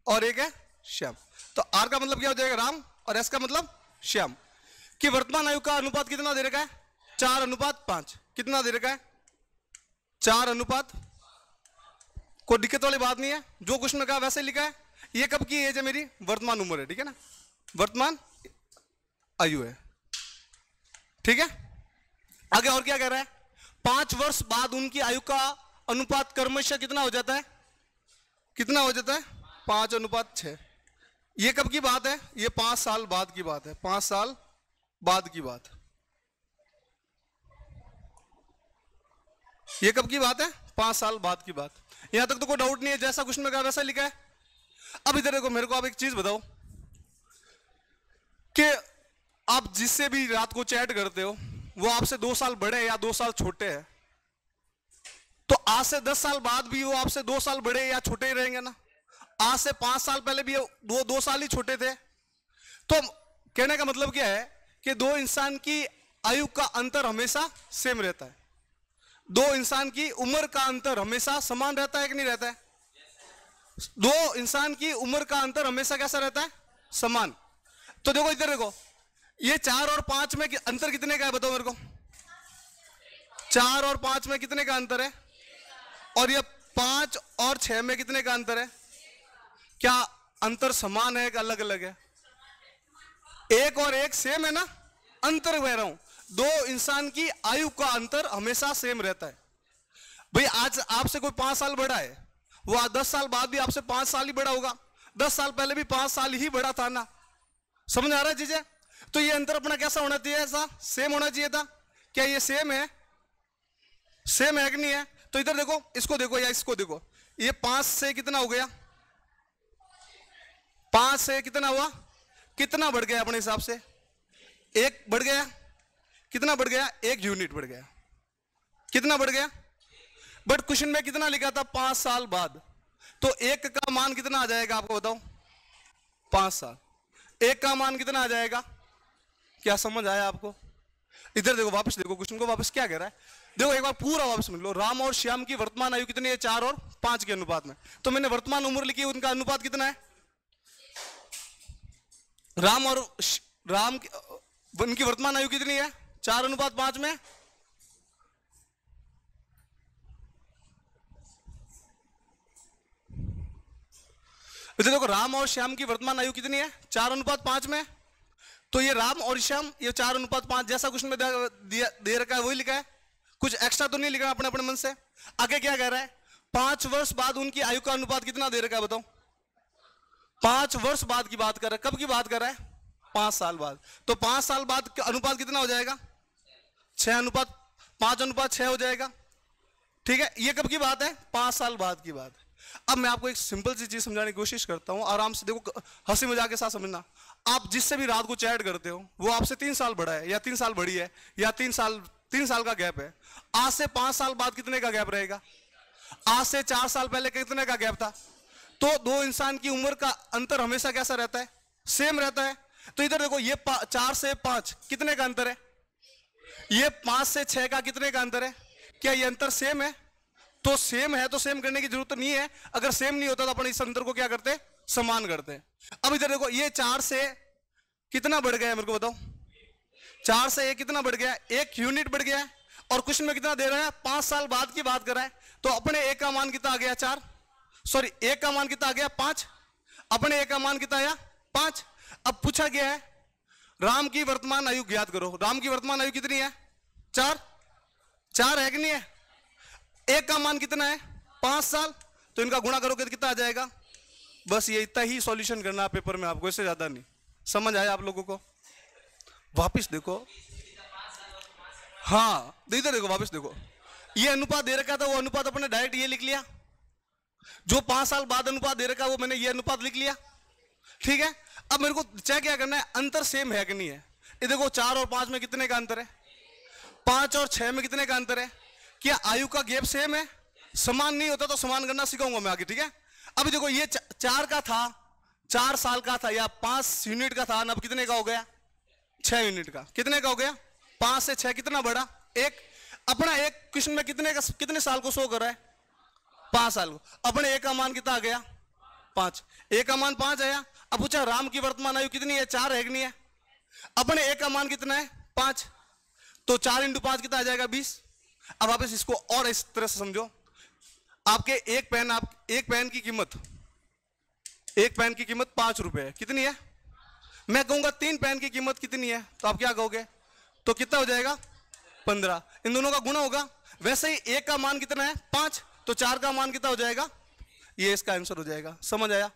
और एक है श्याम। तो आर का मतलब क्या हो जाएगा, राम, और एस का मतलब श्याम। कि वर्तमान आयु का अनुपात कितना दे रखा है, 4:5। कितना दे रखा है, 4:। कोई दिक्कत वाली बात नहीं है, जो क्वेश्चन में कहा वैसे लिखा है। ये कब की एज है मेरी, वर्तमान उम्र है, ठीक है ना, वर्तमान आयु है, ठीक है। आगे और क्या कह रहा है, 5 वर्ष बाद उनकी आयु का अनुपात क्रमशः कितना हो जाता है, कितना हो जाता है, 5:6। ये कब की बात है, ये 5 साल बाद की बात है, 5 साल बाद की बात। ये कब की बात है, 5 साल बाद की बात। यहां तक तो कोई डाउट नहीं है, जैसा क्वेश्चन में कहा वैसा लिखा है। अब इधर देखो, मेरे को आप एक चीज बताओ कि आप जिससे भी रात को चैट करते हो वो आपसे 2 साल बड़े हैं या 2 साल छोटे हैं, तो आज से 10 साल बाद भी वो आपसे 2 साल बड़े या छोटे ही रहेंगे ना। आज से 5 साल पहले भी वो 2 साल ही छोटे थे। तो कहने का मतलब क्या है कि 2 इंसान की आयु का अंतर हमेशा सेम रहता है। 2 इंसान की उम्र का अंतर हमेशा समान रहता है कि नहीं रहता है, 2 इंसान की उम्र का अंतर हमेशा कैसा रहता है, समान। तो देखो इधर देखो, ये 4 और 5 में अंतर कितने का है, बताओ मेरे को। 4 और 5 में कितने का अंतर है, और ये 5 और 6 में कितने का अंतर है। क्या अंतर समान है कि अलग अलग है, 1 और 1 सेम है ना, अंतर कह रहा हूं। 2 इंसान की आयु का अंतर हमेशा सेम रहता है। भाई आज आपसे कोई 5 साल बड़ा है, वो आज 10 साल बाद भी आपसे 5 साल ही बड़ा होगा, 10 साल पहले भी 5 साल ही बड़ा था ना। समझ आ रहा है चीजें। तो ये अंतर अपना कैसा होना चाहिए, ऐसा सेम होना चाहिए था। क्या ये सेम है, सेम है कि नहीं है। तो इधर देखो, इसको देखो या इसको देखो, ये 5 से कितना हो गया, 5 से कितना हुआ, कितना बढ़ गया अपने हिसाब से, 1 बढ़ गया, कितना बढ़ गया, 1 यूनिट बढ़ गया, कितना बढ़ गया। बट क्वेश्चन में कितना लिखा था, 5 साल बाद। तो 1 का मान कितना आ जाएगा आपको बताओ, 5 साल। 1 का मान कितना आ जाएगा, क्या समझ आया आपको। इधर देखो, वापस देखो क्वेश्चन को, वापस क्या कह रहा है, देखो एक बार पूरा वापस सुन लो। राम और श्याम की वर्तमान आयु कितनी है, 4 और 5 के अनुपात में। तो मैंने वर्तमान उम्र लिखी, उनका अनुपात कितना है, राम उनकी वर्तमान आयु कितनी है, 4:5 में। इधर देखो, राम और श्याम की वर्तमान आयु कितनी है, 4:5 में। तो ये राम और श्याम, ये 4:5 जैसा क्वेश्चन में दे रखा है वही लिखा है, कुछ एक्स्ट्रा तो नहीं लिखा अपने अपने मन से। आगे क्या कह रहा है, 5 वर्ष बाद उनकी आयु का अनुपात कितना दे रखा है बताओ। 5 वर्ष बाद की बात कर रहा है, कब की बात कर रहा है, 5 साल बाद। तो 5 साल बाद अनुपात कितना हो जाएगा, 5:6 हो जाएगा, ठीक है। ये कब की बात है, 5 साल बाद की बात है। अब मैं आपको एक सिंपल सी चीज समझाने की कोशिश करता हूं, आराम से देखो, हंसी मजाक के साथ समझना। आप जिससे भी रात को चैट करते हो वो आपसे 3 साल बड़ा है या 3 साल बड़ी है, या 3 साल का गैप है। आज से 5 साल बाद कितने का गैप रहेगा, आज से 4 साल पहले कितने का गैप था। तो 2 इंसान की उम्र का अंतर हमेशा कैसा रहता है, सेम रहता है। तो इधर देखो, ये 4 से 5 कितने का अंतर है, ये 5 से 6 का कितने का अंतर है। क्या ये अंतर सेम है, तो सेम है तो सेम करने की जरूरत नहीं है। अगर सेम नहीं होता तो अपन इस अंतर को क्या करते, समान करते हैं। अब इधर देखो, ये 4 से कितना बढ़ गया है, मेरे को बताओ। 4 से 1 कितना बढ़ गया, 1 यूनिट बढ़ गया है। और क्वेश्चन में कितना दे रहा है, 5 साल बाद की बात कर रहा है। तो अपने 1 का मान कितना आ गया, 4, सॉरी 1 का मान कितना आ गया, 5। अपने 1 का मान कितना आया, 5। अब पूछा गया है राम की वर्तमान आयु ज्ञात करो। राम की वर्तमान आयु कितनी है, 4 है कि नहीं है। 1 का मान कितना है, 5 साल। तो इनका गुणा करोगे तो कितना आ जाएगा। बस ये इतना ही सॉल्यूशन करना है पेपर में आपको, इससे ज्यादा नहीं। समझ आया आप लोगों को। वापिस देखो, हाँ इधर देखो, वापिस देखो, ये अनुपात दे रखा था, वो अनुपात अपने डायरेक्ट ये लिख लिया। जो 5 साल बाद अनुपात दे रखा है वो मैंने ये अनुपात लिख लिया, ठीक है। अब मेरे को चेक क्या करना है, अंतर सेम है कि नहीं है। ये देखो, 4 और 5 में कितने का अंतर है, 5 और 6 में कितने का अंतर है। क्या आयु का गैप सेम है, समान नहीं होता तो समान करना सिखाऊंगा मैं आगे, ठीक है। अब देखो, ये 4 का था, 4 साल का था, या 5 यूनिट का था, अब कितने का हो गया, 6 यूनिट का। कितने का हो गया, 5 से 6 कितना बढ़ा, 1। अपना 1 क्वेश्चन में कितने साल को शो कर रहा है, 5 साल को। अपने 1 का मान कितना आ गया, 5, ए का मान 5 आया। अब पूछा राम की वर्तमान आयु कितनी है, 4 है कि नहीं है। अपने ए का मान कितना है, 5, तो 4 × 5 कितना आ जाएगा, 20। अब आप इसको और इस तरह से समझो, आपके एक पेन की कीमत 5 रुपए है, कितनी है। मैं कहूंगा 3 पेन की कीमत कितनी है, तो आप क्या कहोगे, तो कितना हो जाएगा, 15। इन दोनों का गुणा होगा। वैसे ही एक का मान कितना है, 5, तो 4 का मान कितना हो जाएगा, ये इसका आंसर हो जाएगा। समझ आया।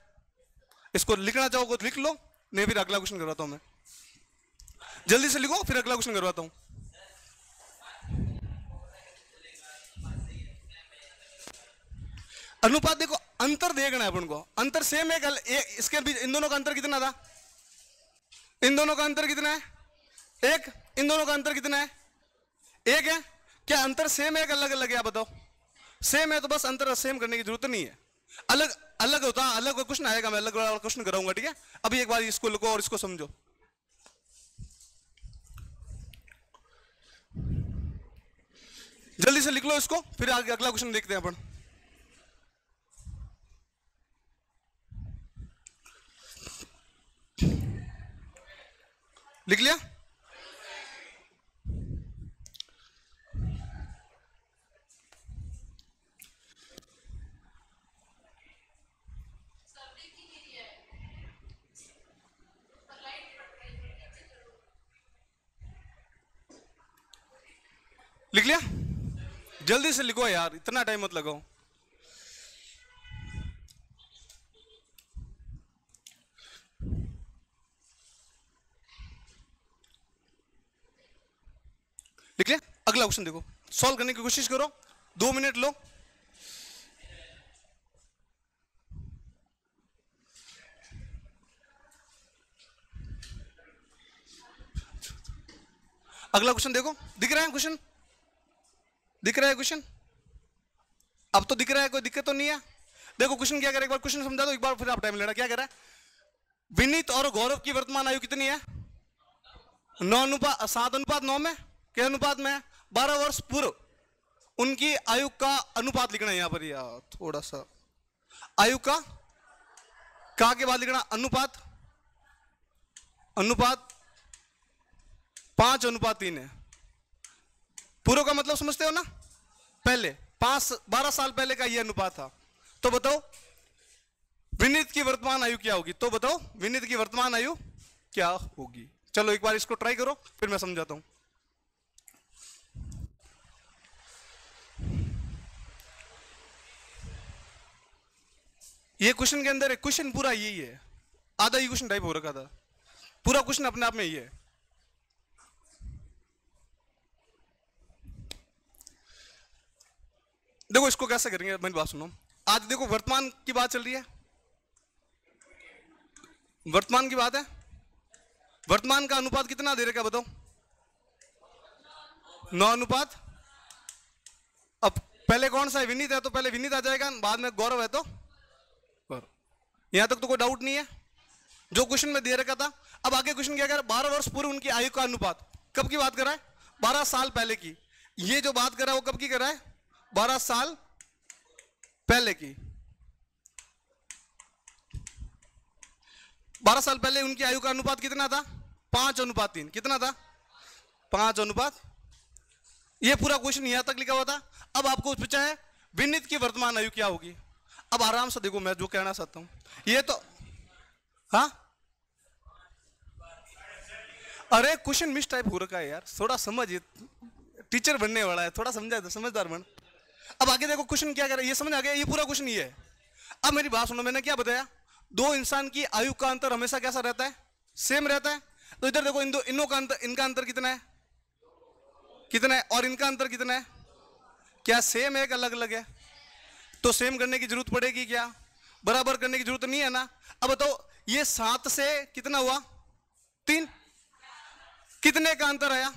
इसको लिखना चाहोगे तो लिख लो, नहीं फिर अगला क्वेश्चन करवाता हूं मैं। जल्दी से लिखो, फिर अगला क्वेश्चन करवाता हूं। अनुपात देखो, अंतर देखना है अपन को। अंतर सेम है, इसके बीच इन दोनों का अंतर कितना था, इन दोनों का अंतर कितना है, 1। इन दोनों का अंतर कितना है, 1 है। क्या अंतर सेम है, अलग अलग है, आप बताओ। सेम है तो बस अंतर सेम करने की जरूरत नहीं है। अलग अलग होता, अलग क्वेश्चन आएगा, मैं अलग वाला क्वेश्चन कराऊंगा, ठीक है। अभी एक बार इसको लिखो और इसको समझो। जल्दी से लिख लो इसको, फिर आगे अगला क्वेश्चन देखते हैं अपन। लिख लिया। लिख लिया। जल्दी से लिखो यार, इतना टाइम मत लगाओ। लिख लिया। अगला क्वेश्चन देखो, सॉल्व करने की कोशिश करो, 2 मिनट लो। अगला क्वेश्चन देखो, दिख रहा है क्वेश्चन, दिख रहा है क्वेश्चन, अब तो दिख रहा है, कोई दिक्कत तो नहीं है। देखो क्वेश्चन क्या कह रहा है, एक बार क्वेश्चन समझा दो एक बार, फिर आप टाइम लेना। क्या कह रहा है, विनीत और गौरव की वर्तमान आयु कितनी है, 7:9 में, क्या अनुपात में, 12 वर्ष पूर्व उनकी आयु का अनुपात लिखना है। यहां पर यार थोड़ा सा आयु का के बाद लिखना अनुपात, अनुपात 5:3 है। पूर्व का मतलब समझते हो ना, पहले 12 साल पहले का ये अनुपात था। तो बताओ विनीत की वर्तमान आयु क्या होगी, तो बताओ विनीत की वर्तमान आयु क्या होगी। चलो एक बार इसको ट्राई करो, फिर मैं समझाता हूं। ये क्वेश्चन के अंदर एक क्वेश्चन पूरा यही है, आधा ही क्वेश्चन टाइप हो रखा था, पूरा क्वेश्चन अपने आप में ये है। देखो इसको कैसे करेंगे, मेरी बात सुनो। आज देखो वर्तमान की बात चल रही है, वर्तमान की बात है। वर्तमान का अनुपात कितना दे रखा बताओ, 9:। अब पहले कौन सा है, विनीत है, तो पहले विनीत आ जाएगा, बाद में गौरव है, तो यहां तक तो कोई डाउट नहीं है, जो क्वेश्चन में दे रखा था। अब आगे क्वेश्चन क्या कह रहा है, 12 वर्ष पूर्व उनकी आयु का अनुपात, कब की बात कर रहा है, 12 साल पहले की। ये जो बात कर रहा है वो कब की कर रहा है, 12 साल पहले की। 12 साल पहले उनकी आयु का अनुपात कितना था, 5:3। कितना था, 5:। ये पूरा क्वेश्चन यहां तक लिखा हुआ था। अब आपको पूछा है विनीत की वर्तमान आयु क्या होगी। अब आराम से देखो मैं जो कहना चाहता हूं, ये तो हाँ, अरे क्वेश्चन मिस टाइप हो रखा है यार, थोड़ा समझ, टीचर बनने वाला है, थोड़ा समझा, समझदार बन। अब आगे देखो क्वेश्चन क्या कर रहा है, ये समझ आ गया, ये पूरा क्वेश्चन ये है। अब मेरी बात सुनो, मैंने क्या बताया, दो इंसान की आयु का अंतर हमेशा कैसा रहता है, सेम रहता है। तो इधर देखो इनों का अंतर, इनका अंतर कितना है, कितना है, और इनका अंतर कितना है, क्या सेम है, अलग अलग है। तो सेम करने की जरूरत पड़ेगी क्या, बराबर करने की जरूरत नहीं है ना। अब बताओ ये 7 से कितना हुआ, 3, कितने का अंतर आया,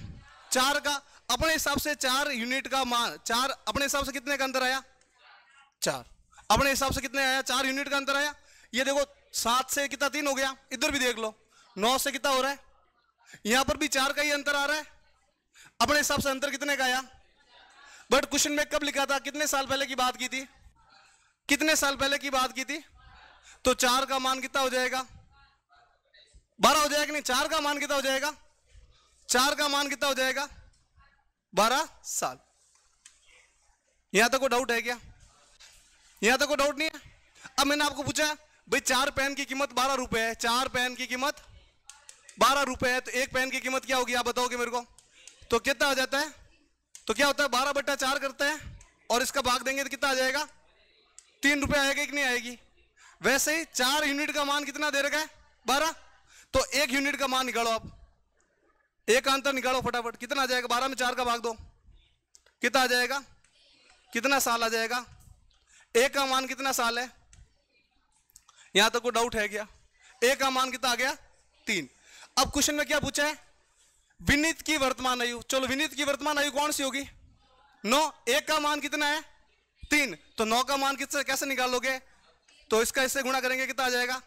4 का। अपने हिसाब से 4 यूनिट का मान, 4 अपने हिसाब से कितने का अंतर आया, 4 अपने हिसाब से कितने आया, 4 यूनिट का अंतर आया। ये देखो 7 से कितना 3 हो गया, इधर भी देख लो 9 से कितना हो रहा है, यहां पर भी 4 का ही अंतर आ रहा है। अपने हिसाब से अंतर कितने का आया, बट क्वेश्चन में कब लिखा था, कितने साल पहले की बात की थी, कितने साल पहले की बात की थी, तो 4 का मान कितना हो जाएगा? 12 हो जाएगा नहीं? 4 का मान कितना हो जाएगा? 4 का मान कितना हो जाएगा? 12 साल। यहां तक कोई डाउट है क्या? यहां तक कोई डाउट नहीं है? अब मैंने आपको पूछा भाई 4 पेन की कीमत 12 रुपए है, 4 पेन की कीमत 12 रुपए है, तो एक पेन की कीमत क्या होगी आप बताओगे मेरे को? तो कितना आ जाता है? तो क्या होता है 12/4 करते हैं और इसका भाग देंगे तो कितना आ जाएगा? 3 रुपए आएगा कि नहीं आएगी? वैसे ही 4 यूनिट का मान कितना दे रखा है? 12। तो 1 यूनिट का मान निकालो आप, एक का अंतर निकालो फटाफट, कितना आ जाएगा? 12 में 4 का भाग दो, कितना आ जाएगा? कितना साल आ जाएगा? एक का मान कितना साल है? यहां तक कोई डाउट है क्या? एक का मान कितना आ गया? 3। अब क्वेश्चन में क्या पूछा है? विनीत की वर्तमान आयु। चलो विनीत की वर्तमान आयु कौन सी होगी? 9। एक का मान कितना है? 3। तो 9 का मान किससे कैसे निकालोगे? तो इसका इससे गुणा करेंगे, कितना आ जाएगा?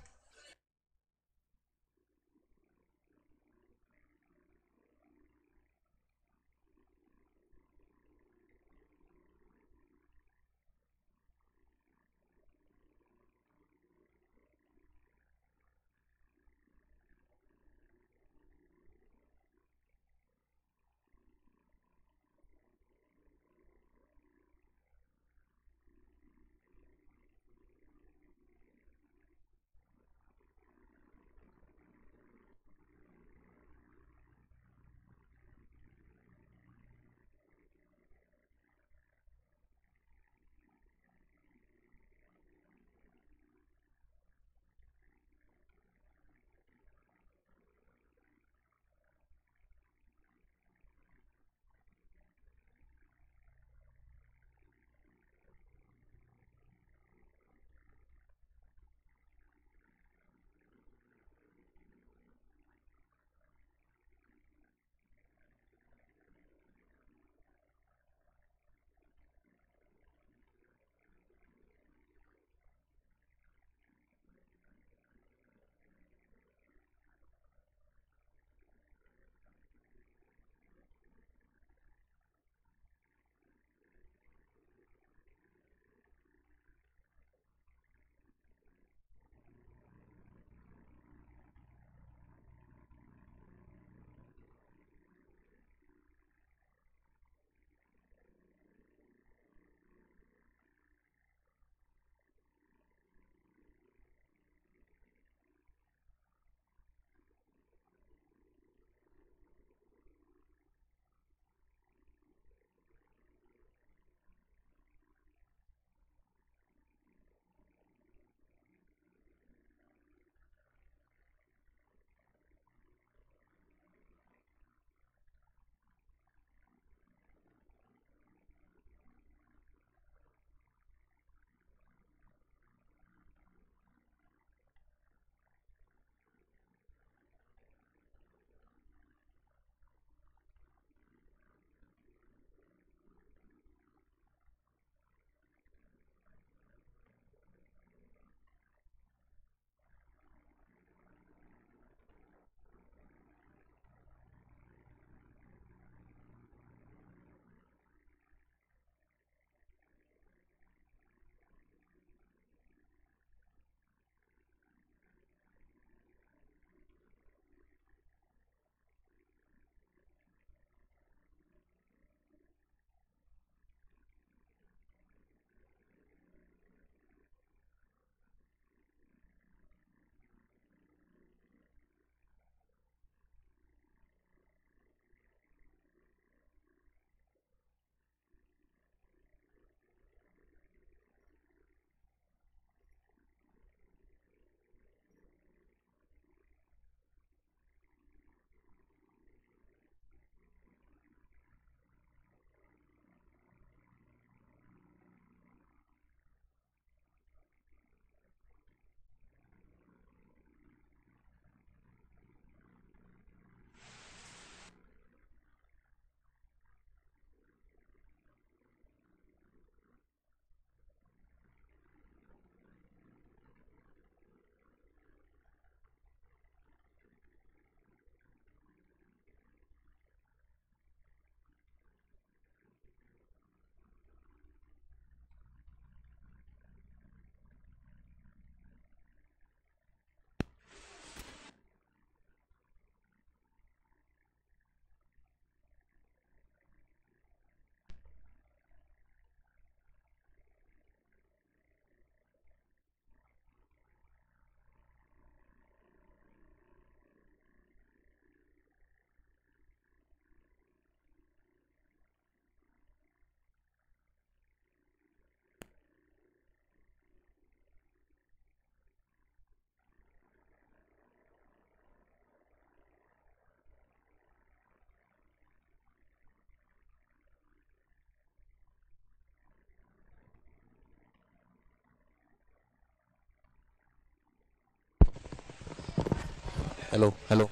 Hello hello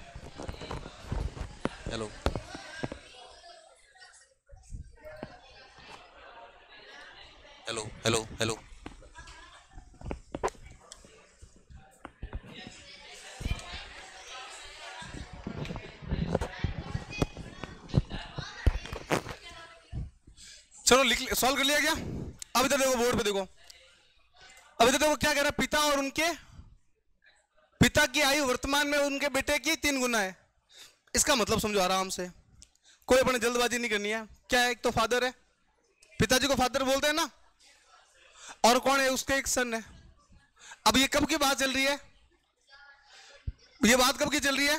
hello hello hello hello. चलो लिख सॉल्व कर लिया क्या? अब इधर देखो, बोर्ड पे देखो, अब इधर देखो क्या कह रहा है, पिता और उनके पिता की आयु वर्तमान में उनके बेटे की 3 गुना है। इसका मतलब समझो आराम से, कोई अपने जल्दबाजी नहीं करनी है। क्या है, एक तो फादर है, पिताजी को फादर बोलते हैं ना, और कौन है, उसके एक सन है। अब ये कब की बात चल रही है, ये बात कब की चल रही है,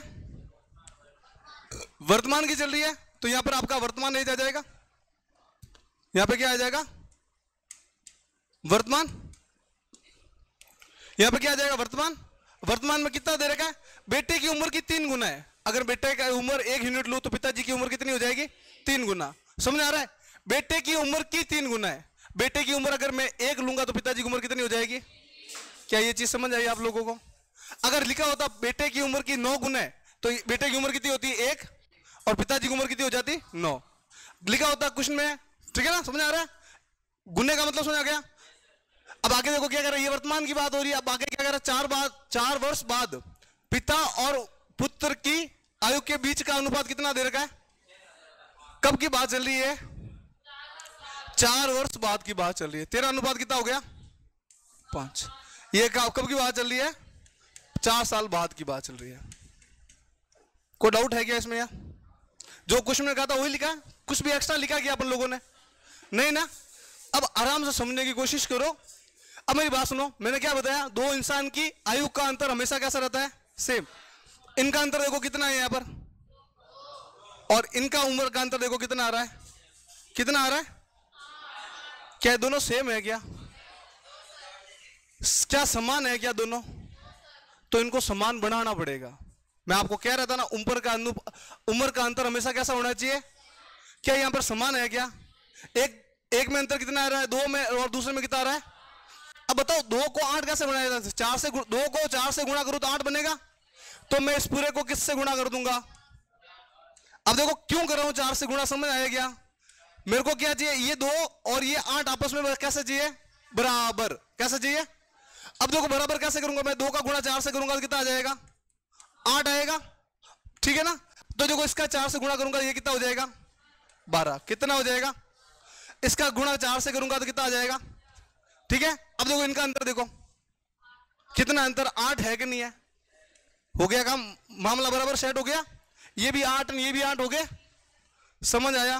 वर्तमान की चल रही है। तो यहां पर आपका वर्तमान एज आ जाएगा, यहां पे क्या आ जाएगा, वर्तमान। यहां पे क्या आ जाएगा, वर्तमान। वर्तमान में कितना दे रखा है, बेटे की उम्र की 3 गुना है। अगर बेटे की उम्र 1 यूनिट लो तो पिताजी की उम्र कितनी हो जाएगी, 3 गुना। समझ आ रहा है, बेटे की उम्र की 3 गुना है। बेटे की उम्र अगर मैं 1 लूंगा तो पिताजी की उम्र कितनी हो जाएगी। क्या ये चीज समझ आई आप लोगों को? अगर लिखा होता बेटे की उम्र की 9 गुना है तो बेटे की उम्र कितनी होती है, 1, और पिताजी की उम्र कितनी हो जाती, 9। लिखा होता क्वेश्चन में, ठीक है ना, समझ आ रहा है, गुने का मतलब समझ आ गया। अब आगे देखो क्या कर रहा है, ये वर्तमान की बात हो रही है। अब आगे क्या कर रहा है, 4 वर्ष बाद पिता और पुत्र की आयु के बीच का अनुपात कितना दे रखा है। कब की बात चल रही है, 4 वर्ष बाद की बात चल रही है। तेरा अनुपात कितना हो गया, 5। ये कब की बात चल रही है, 4 साल बाद की बात चल रही है। कोई डाउट है क्या इसमें? यार जो क्वेश्चन में कहा था वही लिखा है, कुछ भी एक्स्ट्रा लिखा गया अपन लोगों ने, नहीं ना। अब आराम से समझने की कोशिश करो। अब मेरी बात सुनो, मैंने क्या बताया, 2 इंसान की आयु का अंतर हमेशा कैसा रहता है, सेम। इनका अंतर देखो कितना है यहां पर, और इनका उम्र का अंतर देखो कितना आ रहा है, कितना आ रहा है। क्या दोनों सेम है क्या, क्या समान है क्या दोनों? तो इनको समान बनाना पड़ेगा। मैं आपको कह रहा था ना, उम्र का अंतर हमेशा कैसा होना चाहिए। क्या यहां पर समान है क्या, एक में अंतर कितना आ रहा है, 2 में, और दूसरे में कितना आ रहा है। अब बताओ 2 को 8 कैसे बनाया जाता है, 2 को 4 से गुणा करूं तो 8 बनेगा, तो मैं इस पूरे को किससे गुणा कर दूंगा। अब देखो क्यों कर रहा हूं 4 से गुणा, समझ आया क्या। मेरे को क्या चाहिए, ये 2 और ये 8 आपस में कैसे चाहिए, बराबर कैसे चाहिए। अब देखो बराबर कैसे करूंगा, मैं 2 का गुणा 4 से करूंगा तो कितना आ जाएगा, 8 आएगा, ठीक है ना। तो देखो इसका 4 से गुणा करूंगा ये कितना हो जाएगा, 12। कितना हो जाएगा, इसका गुणा 4 से करूंगा तो कितना आ जाएगा, ठीक है। अब देखो इनका अंतर देखो कितना अंतर, 8 है कि नहीं है। हो गया काम, मामला बराबर सेट हो गया। ये भी 8 ये भी 8 हो गए। समझ आया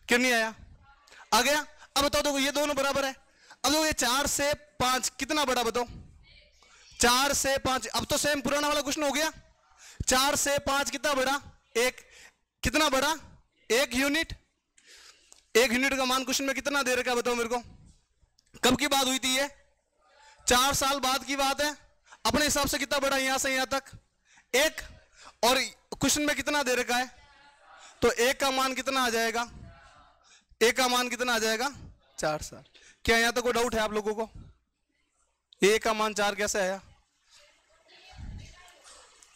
कि नहीं आया, आ गया। अब बताओ देखो ये दोनों बराबर है। अब देखो ये 4 से 5 कितना बड़ा, बताओ 4 से 5। अब तो सेम पुराना वाला क्वेश्चन हो गया, 4 से 5 कितना बड़ा, 1। कितना बड़ा, 1 यूनिट। 1 यूनिट का मान क्वेश्चन में कितना दे रखा है, बताओ मेरे को। कब की बात हुई थी ये, 4 साल बाद की बात है। अपने हिसाब से कितना बड़ा, यहां से यहां तक 1, और क्वेश्चन में कितना दे रखा है, तो 1 का मान कितना आ जाएगा, 1 का मान कितना आ जाएगा, 4 साल। क्या यहां तक कोई डाउट है आप लोगों को, 1 का मान 4 कैसे आया,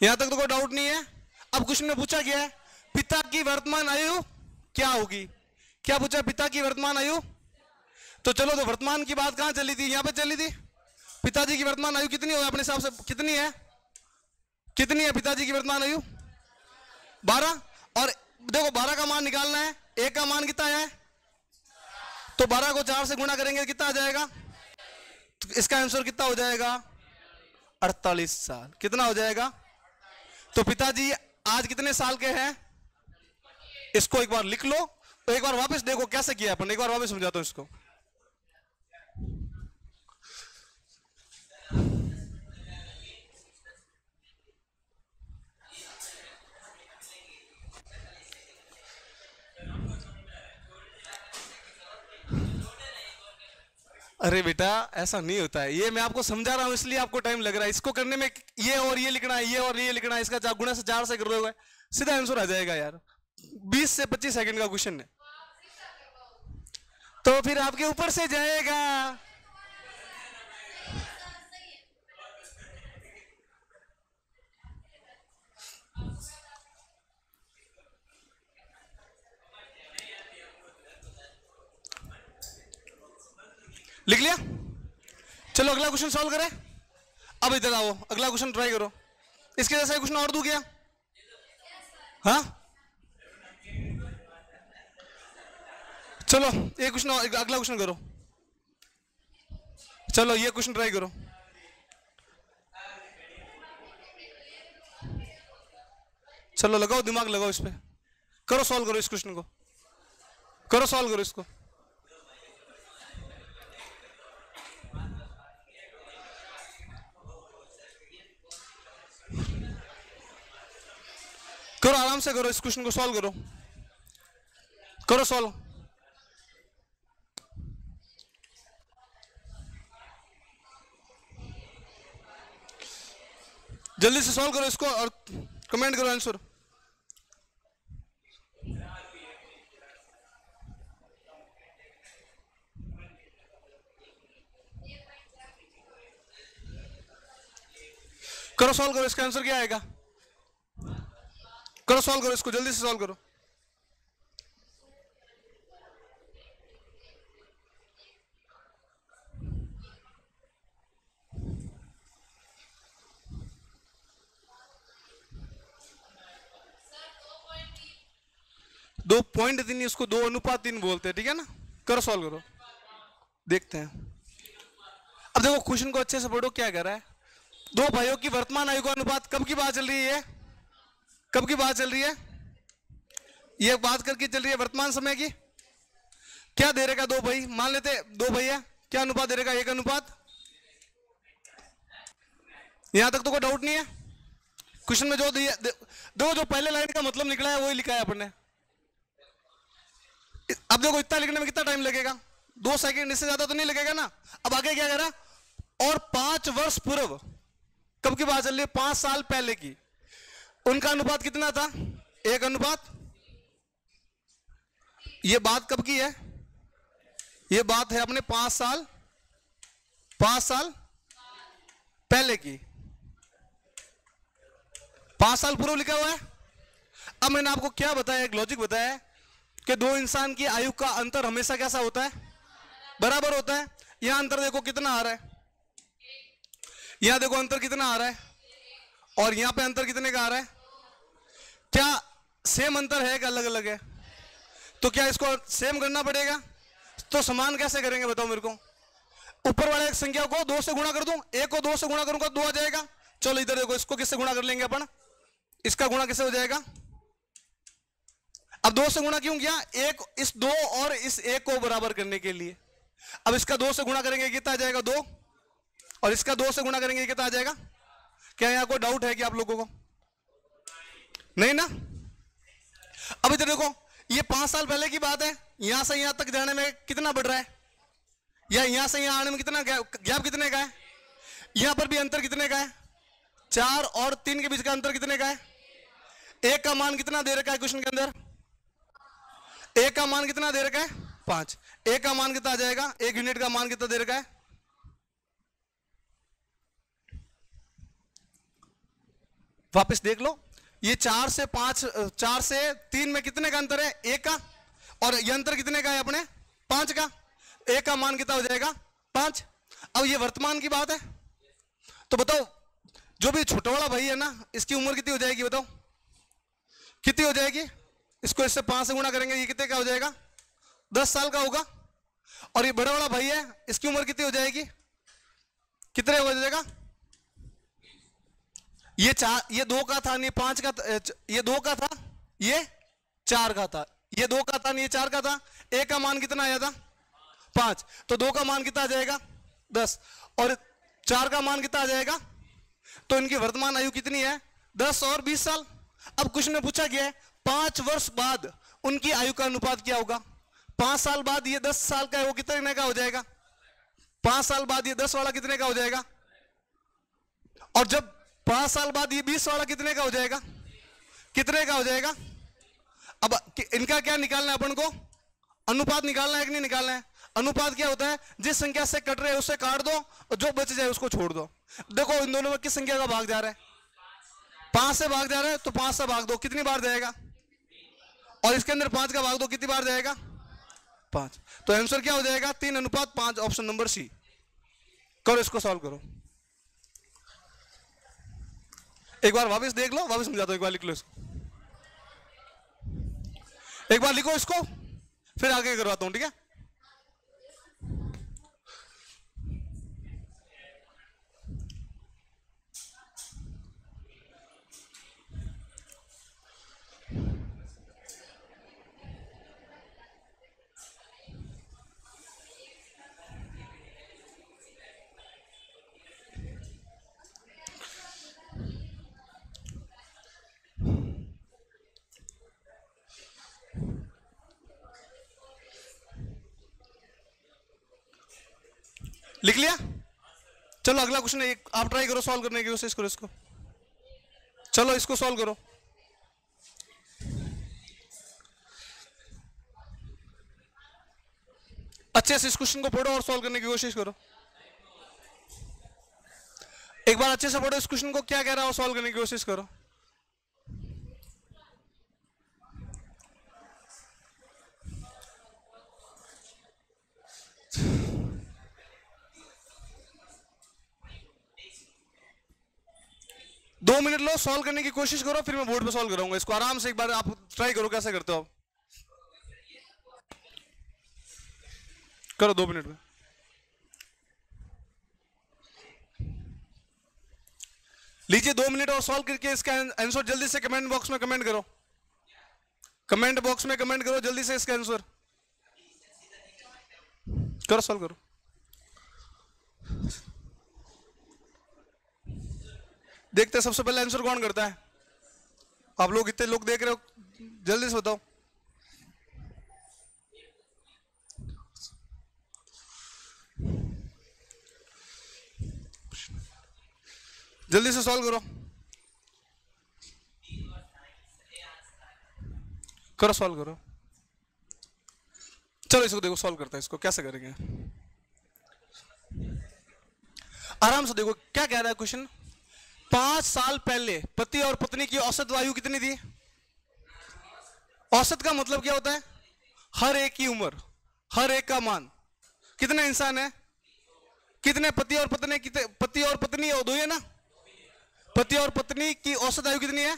यहां तक तो कोई डाउट नहीं है। अब क्वेश्चन में पूछा गया है पिता की वर्तमान आयु क्या होगी। क्या पूछा, पिता की वर्तमान आयु। तो चलो, तो वर्तमान की बात कहां चली थी, यहां पे चली थी। पिताजी की वर्तमान आयु कितनी हो, अपने हिसाब से कितनी है, कितनी है पिताजी की वर्तमान आयु, 12। और देखो 12 का मान निकालना है, 1 का मान कितना है, तो 12 को 4 से गुणा करेंगे कितना आ जाएगा, तो इसका आंसर कितना हो जाएगा, 48 साल। कितना हो जाएगा, तो पिताजी आज कितने साल के हैं, इसको एक बार लिख लो, तो एक बार वापस देखो कैसे किया अपन, एक बार वापस समझाता हूं इसको। अरे बेटा ऐसा नहीं होता है, ये मैं आपको समझा रहा हूं इसलिए आपको टाइम लग रहा है। इसको करने में ये और ये लिखना है, ये और ये लिखना है, इसका गुणा से 4 से कर दोगे सीधा आंसर आ जाएगा यार। 20 से 25 सेकंड का क्वेश्चन है, तो फिर आपके ऊपर से जाएगा। लिख लिया? चलो अगला क्वेश्चन सॉल्व करें। अब इधर आओ, अगला क्वेश्चन ट्राई करो। इसके जैसा क्वेश्चन और दूं क्या? हाँ चलो एक क्वेश्चन, अगला क्वेश्चन करो। चलो ये क्वेश्चन ट्राई करो। चलो लगाओ दिमाग, लगाओ इस पे, करो सॉल्व करो इस क्वेश्चन को, करो सॉल्व करो इसको। करो आराम से करो, इस क्वेश्चन को सॉल्व करो, करो सॉल्व। जल्दी से सॉल्व करो इसको और कमेंट करो आंसर। करो सॉल्व करो, इसका आंसर क्या आएगा? करो सॉल्व करो इसको, जल्दी से सॉल्व करो। दो पॉइंट तीन, उसको 2:3 बोलते हैं, ठीक है ना? करो सॉल्व करो, देखते हैं। अब देखो क्वेश्चन को अच्छे से पढ़ो, क्या कर रहा है। दो भाइयों की वर्तमान आयु का अनुपात, कब की बात चल रही है? कब की बात चल रही है? ये बात करके चल रही है वर्तमान समय की। क्या दे रहेगा? दो भाई, मान लेते दो भाई है, क्या अनुपात दे रहेगा? 1:। यहां तक तो कोई डाउट नहीं है। क्वेश्चन में जो दिया, दो जो पहले लाइन का मतलब निकला है वही लिखा है अपन ने। अब देखो इतना लिखने में कितना टाइम लगेगा? 2 सेकंड, इससे ज्यादा तो नहीं लगेगा ना। अब आगे क्या कह रहा? और 5 वर्ष पूर्व, कब की बात चल रही है? 5 साल पहले की। उनका अनुपात कितना था? 1:। ये बात कब की है? ये बात है अपने 5 साल पहले की। 5 साल पूर्व लिखा हुआ है। अब मैंने आपको क्या बताया, एक लॉजिक बताया कि दो इंसान की आयु का अंतर हमेशा कैसा होता है? बराबर होता है। यहां अंतर देखो कितना आ रहा है, यहां देखो अंतर कितना आ रहा है, और यहां पे अंतर कितने का आ रहा है? क्या सेम अंतर है कि अलग अलग है? तो क्या इसको सेम करना पड़ेगा? तो समान कैसे करेंगे बताओ मेरे को? ऊपर वाले एक संख्या को 2 से गुणा कर दूं, एक को 2 से गुणा करूंगा 2 आ जाएगा। चलो इधर देखो, इसको किससे गुणा कर लेंगे अपन? इसका गुणा किससे हो जाएगा? अब 2 से गुणा क्यों किया? एक इस 2 और इस 1 को बराबर करने के लिए। अब इसका 2 से गुणा करेंगे कितना आ जाएगा? 2। और इसका 2 से गुणा करेंगे कितना आ जाएगा? क्या यहां कोई डाउट है कि आप लोगों को? नहीं ना? अब इधर देखो, ये 5 साल पहले की बात है। यहां से यहां तक जाने में कितना बढ़ रहा है? या यहां से यहां आने में कितना गैप कितने का है? यहां पर भी अंतर कितने का है? 4 और 3 के बीच का अंतर कितने का है? 1 का मान कितना दे रखा है क्वेश्चन के अंदर? 1 का मान कितना दे रखा है? 5। 1 का मान कितना आ जाएगा? 1 यूनिट का मान कितना दे रखा है? वापस देख लो, ये 4 से 3 में कितने का अंतर है? 1 का। और ये अंतर कितने का है अपने? 5 का। 1 का मान कितना हो जाएगा? 5। अब ये वर्तमान की बात है, तो बताओ जो भी छोटा वाला भाई है ना, इसकी उम्र कितनी हो जाएगी बताओ? कितनी हो जाएगी? इसको इससे 5 से गुणा करेंगे, ये कितने का हो जाएगा? 10 साल का होगा। और ये बड़ा वाला भाई है, इसकी उम्र कितनी हो जाएगी? कितने हो जाएगा? ये 2 का था, नहीं 5 का, ये 2 का था, ये 4 का था, ये 2 का था, नहीं ये 4 का था। 1 का मान कितना आया था? 5। तो 2 का मान कितना आ जाएगा? 10। और 4 का मान कितना आ जाएगा? तो इनकी वर्तमान आयु कितनी है? 10 और 20 साल। अब क्वेश्चन में पूछा गया है 5 वर्ष बाद उनकी आयु का अनुपात क्या होगा? 5 साल बाद ये 10 साल का है, वो कितने का हो जाएगा? 5 साल बाद ये 10 वाला कितने का हो जाएगा? और जब 5 साल बाद ये 20 वाला कितने का हो जाएगा? कितने का हो जाएगा? अब इनका क्या निकालना है अपन को? अनुपात निकालना है कि नहीं निकालना है? अनुपात क्या होता है? जिस संख्या से कट रहे हैं उससे काट दो और जो बच जाए उसको छोड़ दो। देखो इन दोनों में किस संख्या का भाग जा रहा है? 5 से भाग जा रहा है, तो 5 से भाग दो, कितनी बार जाएगा? और इसके अंदर 5 का भाग दो, कितनी बार जाएगा? 5। तो आंसर क्या हो जाएगा? 3:5, ऑप्शन नंबर सी। करो इसको, सॉल्व करो। एक बार वापस देख लो, वापस समझा दो, एक बार लिख लो इसको, एक बार लिखो इसको, फिर आगे करवाता हूं, ठीक है? लिख लिया? चलो अगला क्वेश्चन एक आप ट्राई करो, सॉल्व करने की कोशिश करो इसको। चलो इसको सॉल्व करो। अच्छे से इस क्वेश्चन को पढ़ो और सॉल्व करने की कोशिश करो। एक बार अच्छे से पढ़ो इस क्वेश्चन को, क्या कह रहा है, सॉल्व करने की कोशिश करो। दो मिनट लो, सॉल्व करने की कोशिश करो, फिर मैं बोर्ड पे सॉल्व कराऊंगा इसको। आराम से एक बार आप ट्राई करो, कैसे करते हो आप। करो 2 मिनट में। लीजिए 2 मिनट और सॉल्व करके इसका आंसर जल्दी से कमेंट बॉक्स में कमेंट करो। कमेंट बॉक्स में कमेंट करो जल्दी से इसका आंसर। करो, सॉल्व करो। देखते हैं सबसे पहले आंसर कौन करता है। आप लोग इतने लोग देख रहे हो, जल्दी से बताओ। जल्दी से सॉल्व करो, करो सॉल्व करो। चलो इसको देखो, सॉल्व करता है इसको, कैसे करेंगे। आराम से देखो क्या कह रहा है क्वेश्चन। 5 साल पहले पति और पत्नी की औसत आयु कितनी थी? औसत का मतलब क्या होता है? हर एक की उम्र, हर एक का मान। कितने इंसान है? कितने पति और पत्नी? पति और पत्नी दो है ना? पति और पत्नी की औसत आयु कितनी है?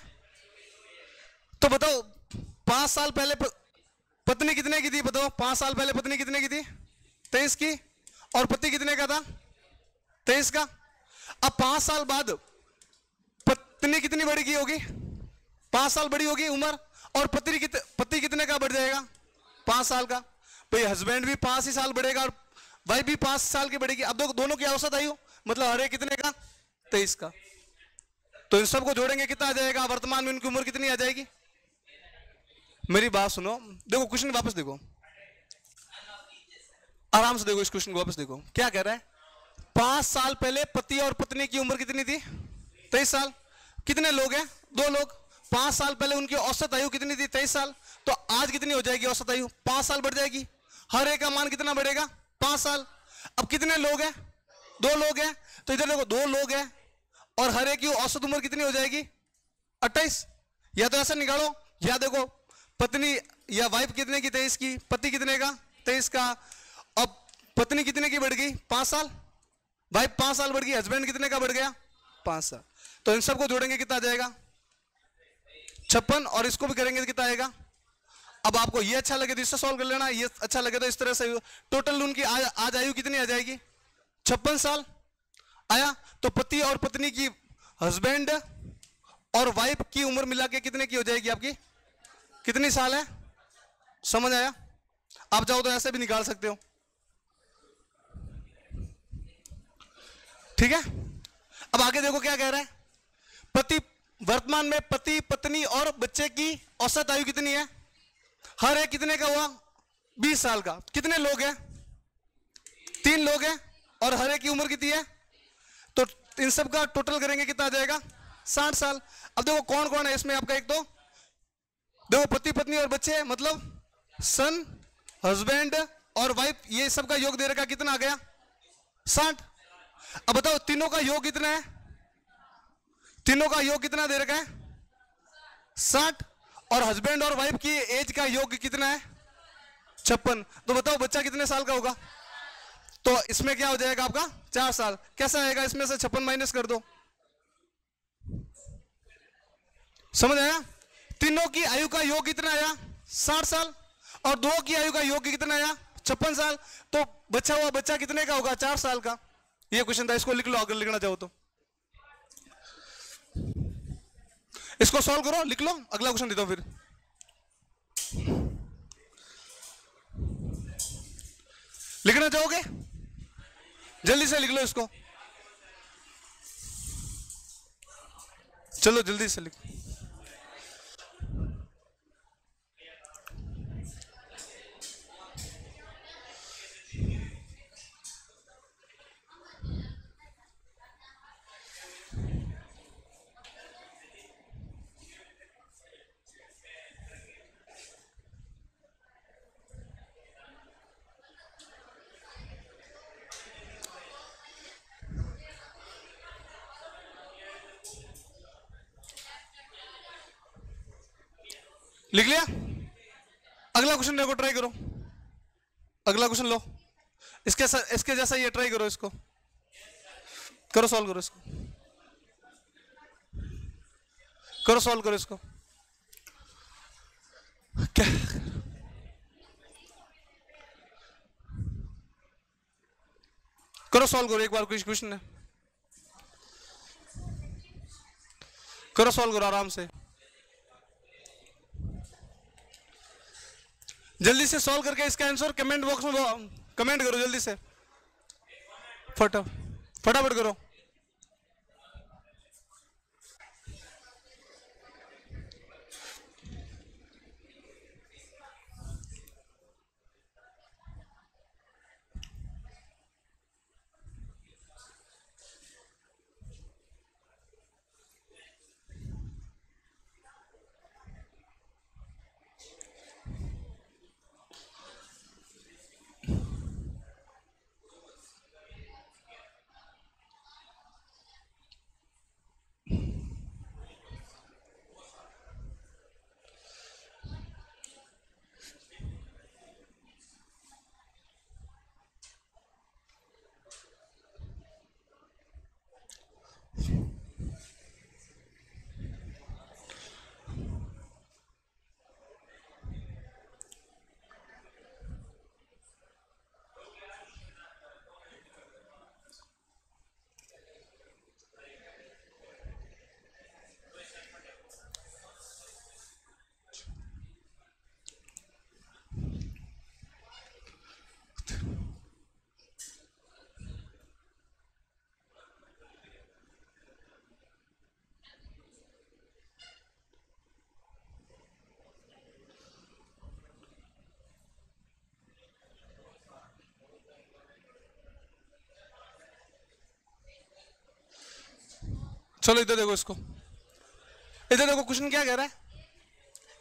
तो बताओ 5 साल पहले पत्नी कितने की थी? बताओ 5 साल पहले पत्नी कितने की थी? 23 की। और पति कितने का था? 23 का। अब 5 साल बाद पत्नी कितनी बड़ी की होगी? 5 साल बड़ी होगी उम्र। और पति कितने का बढ़ जाएगा? 5 साल का। भाई हस्बैंड भी 5 ही साल बढ़ेगा और वाइफ भी 5 साल की बढ़ेगी। अब दोनों की औसत आयु मतलब हर एक कितने का? 23 का। तो इन सबको जोड़ेंगे कितना आ जाएगा? वर्तमान में उनकी उम्र कितनी आ जाएगी? मेरी बात सुनो, देखो क्वेश्चन वापस देखो, आराम से देखो इस क्वेश्चन को वापस देखो। क्या कह रहा है? 5 साल पहले पति और पत्नी की उम्र कितनी थी? 23 साल। कितने लोग हैं? 2 लोग। 5 साल पहले उनकी औसत आयु कितनी थी? 23 साल। तो आज कितनी हो जाएगी औसत आयु? 5 साल बढ़ जाएगी। हर एक का मान कितना बढ़ेगा? 5 साल। अब कितने लोग हैं? 2 लोग हैं। तो इधर देखो 2 लोग हैं और हर एक की औसत उम्र कितनी हो जाएगी? 28। या तो ऐसा निकालो, या देखो पत्नी या वाइफ कितने की? 23 की। पति कितने का? 23 का। अब पत्नी कितने की बढ़ गई? 5 साल। वाइफ 5 साल बढ़ गई। हस्बैंड कितने का बढ़ गया? 5 साल। तो इन सबको जोड़ेंगे कितना आ जाएगा? 56। और इसको भी करेंगे तो कितना आएगा? अब आपको ये अच्छा लगे तो इससे सॉल्व कर लेना, ये अच्छा लगे तो इस तरह से। टोटल उनकी आज आयु कितनी आ जाएगी? 56 साल आया। तो पति और पत्नी की, हस्बैंड और वाइफ की उम्र मिला के कितने की हो जाएगी आपकी? कितनी साल है? समझ आया? आप चाहो तो ऐसे भी निकाल सकते हो, ठीक है? अब आगे देखो क्या कह रहा है। वर्तमान में पति, पत्नी और बच्चे की औसत आयु कितनी है? हर एक कितने का हुआ? 20 साल का। कितने लोग हैं? 3 लोग हैं और हर एक की उम्र कितनी है? तो इन सब का टोटल करेंगे कितना आ जाएगा? 60 साल। अब देखो कौन कौन है इसमें आपका। एक तो देखो पति, पत्नी और बच्चे, मतलब सन, हस्बैंड और वाइफ, ये सब का योग दे रखा, कितना आ गया? 60। अब बताओ तीनों का योग कितना है? तीनों का योग कितना दे रखा है? 60। और हस्बैंड और वाइफ की एज का योग कितना है? 56। तो बताओ बच्चा कितने साल का होगा? तो इसमें क्या हो जाएगा आपका 4 साल। कैसा आएगा? इसमें से 56 माइनस कर दो। समझ आया? तीनों की आयु का योग कितना आया? 60 साल। और दो की आयु का योग कितना आया? 56 साल। तो बच्चा हुआ बच्चा कितने का होगा? 4 साल का। ये क्वेश्चन था, इसको लिख लो अगर लिखना चाहो तो। इसको सॉल्व करो, लिख लो। अगला क्वेश्चन देता हूं फिर। लिखना चाहोगे? जल्दी से लिख लो इसको। चलो जल्दी से लिख। लिख लिया? अगला क्वेश्चन देखो, ट्राई करो। अगला क्वेश्चन लो, इसके जैसा ये ट्राई करो। इसको करो, सॉल्व करो। इसको करो, सॉल्व करो। इसको क्या करो, सॉल्व करो एक बार। कुछ क्वेश्चन है, करो सॉल्व करो आराम से। जल्दी से सॉल्व करके इसका आंसर कमेंट बॉक्स में कमेंट करो जल्दी से। फटाफट करो। चलो इधर देखो, इसको इधर देखो। क्वेश्चन क्या कह रहा है?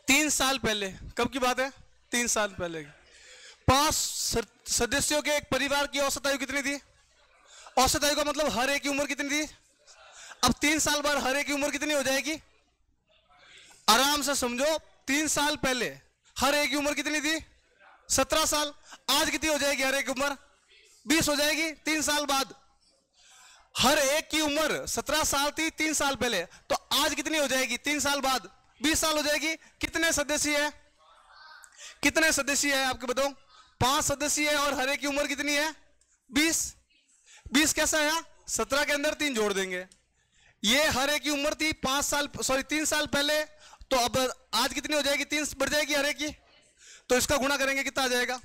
3 साल पहले, कब की बात है? 3 साल पहले की। 5 सदस्यों के एक परिवार की औसत आयु कितनी थी? औसत आयु का मतलब हर एक की उम्र कितनी थी? अब 3 साल बाद हर एक की उम्र कितनी हो जाएगी? आराम से समझो। 3 साल पहले हर एक की उम्र कितनी थी? 17 साल। आज कितनी हो जाएगी हर एक की उम्र? 20 हो जाएगी। 3 साल बाद हर एक की उम्र 17 साल थी 3 साल पहले, तो आज कितनी हो जाएगी 3 साल बाद? 20 साल हो जाएगी। कितने सदस्य है? कितने सदस्य है आपके बताओ? 5 सदस्य है और हर एक की उम्र कितनी है? 20। 20 कैसा है? 17 के अंदर 3 जोड़ देंगे। ये हर एक की उम्र थी 3 साल पहले, तो अब आज कितनी हो जाएगी? 3 बढ़ जाएगी हर एक की। तो इसका गुणा करेंगे, कितना आ जाएगा?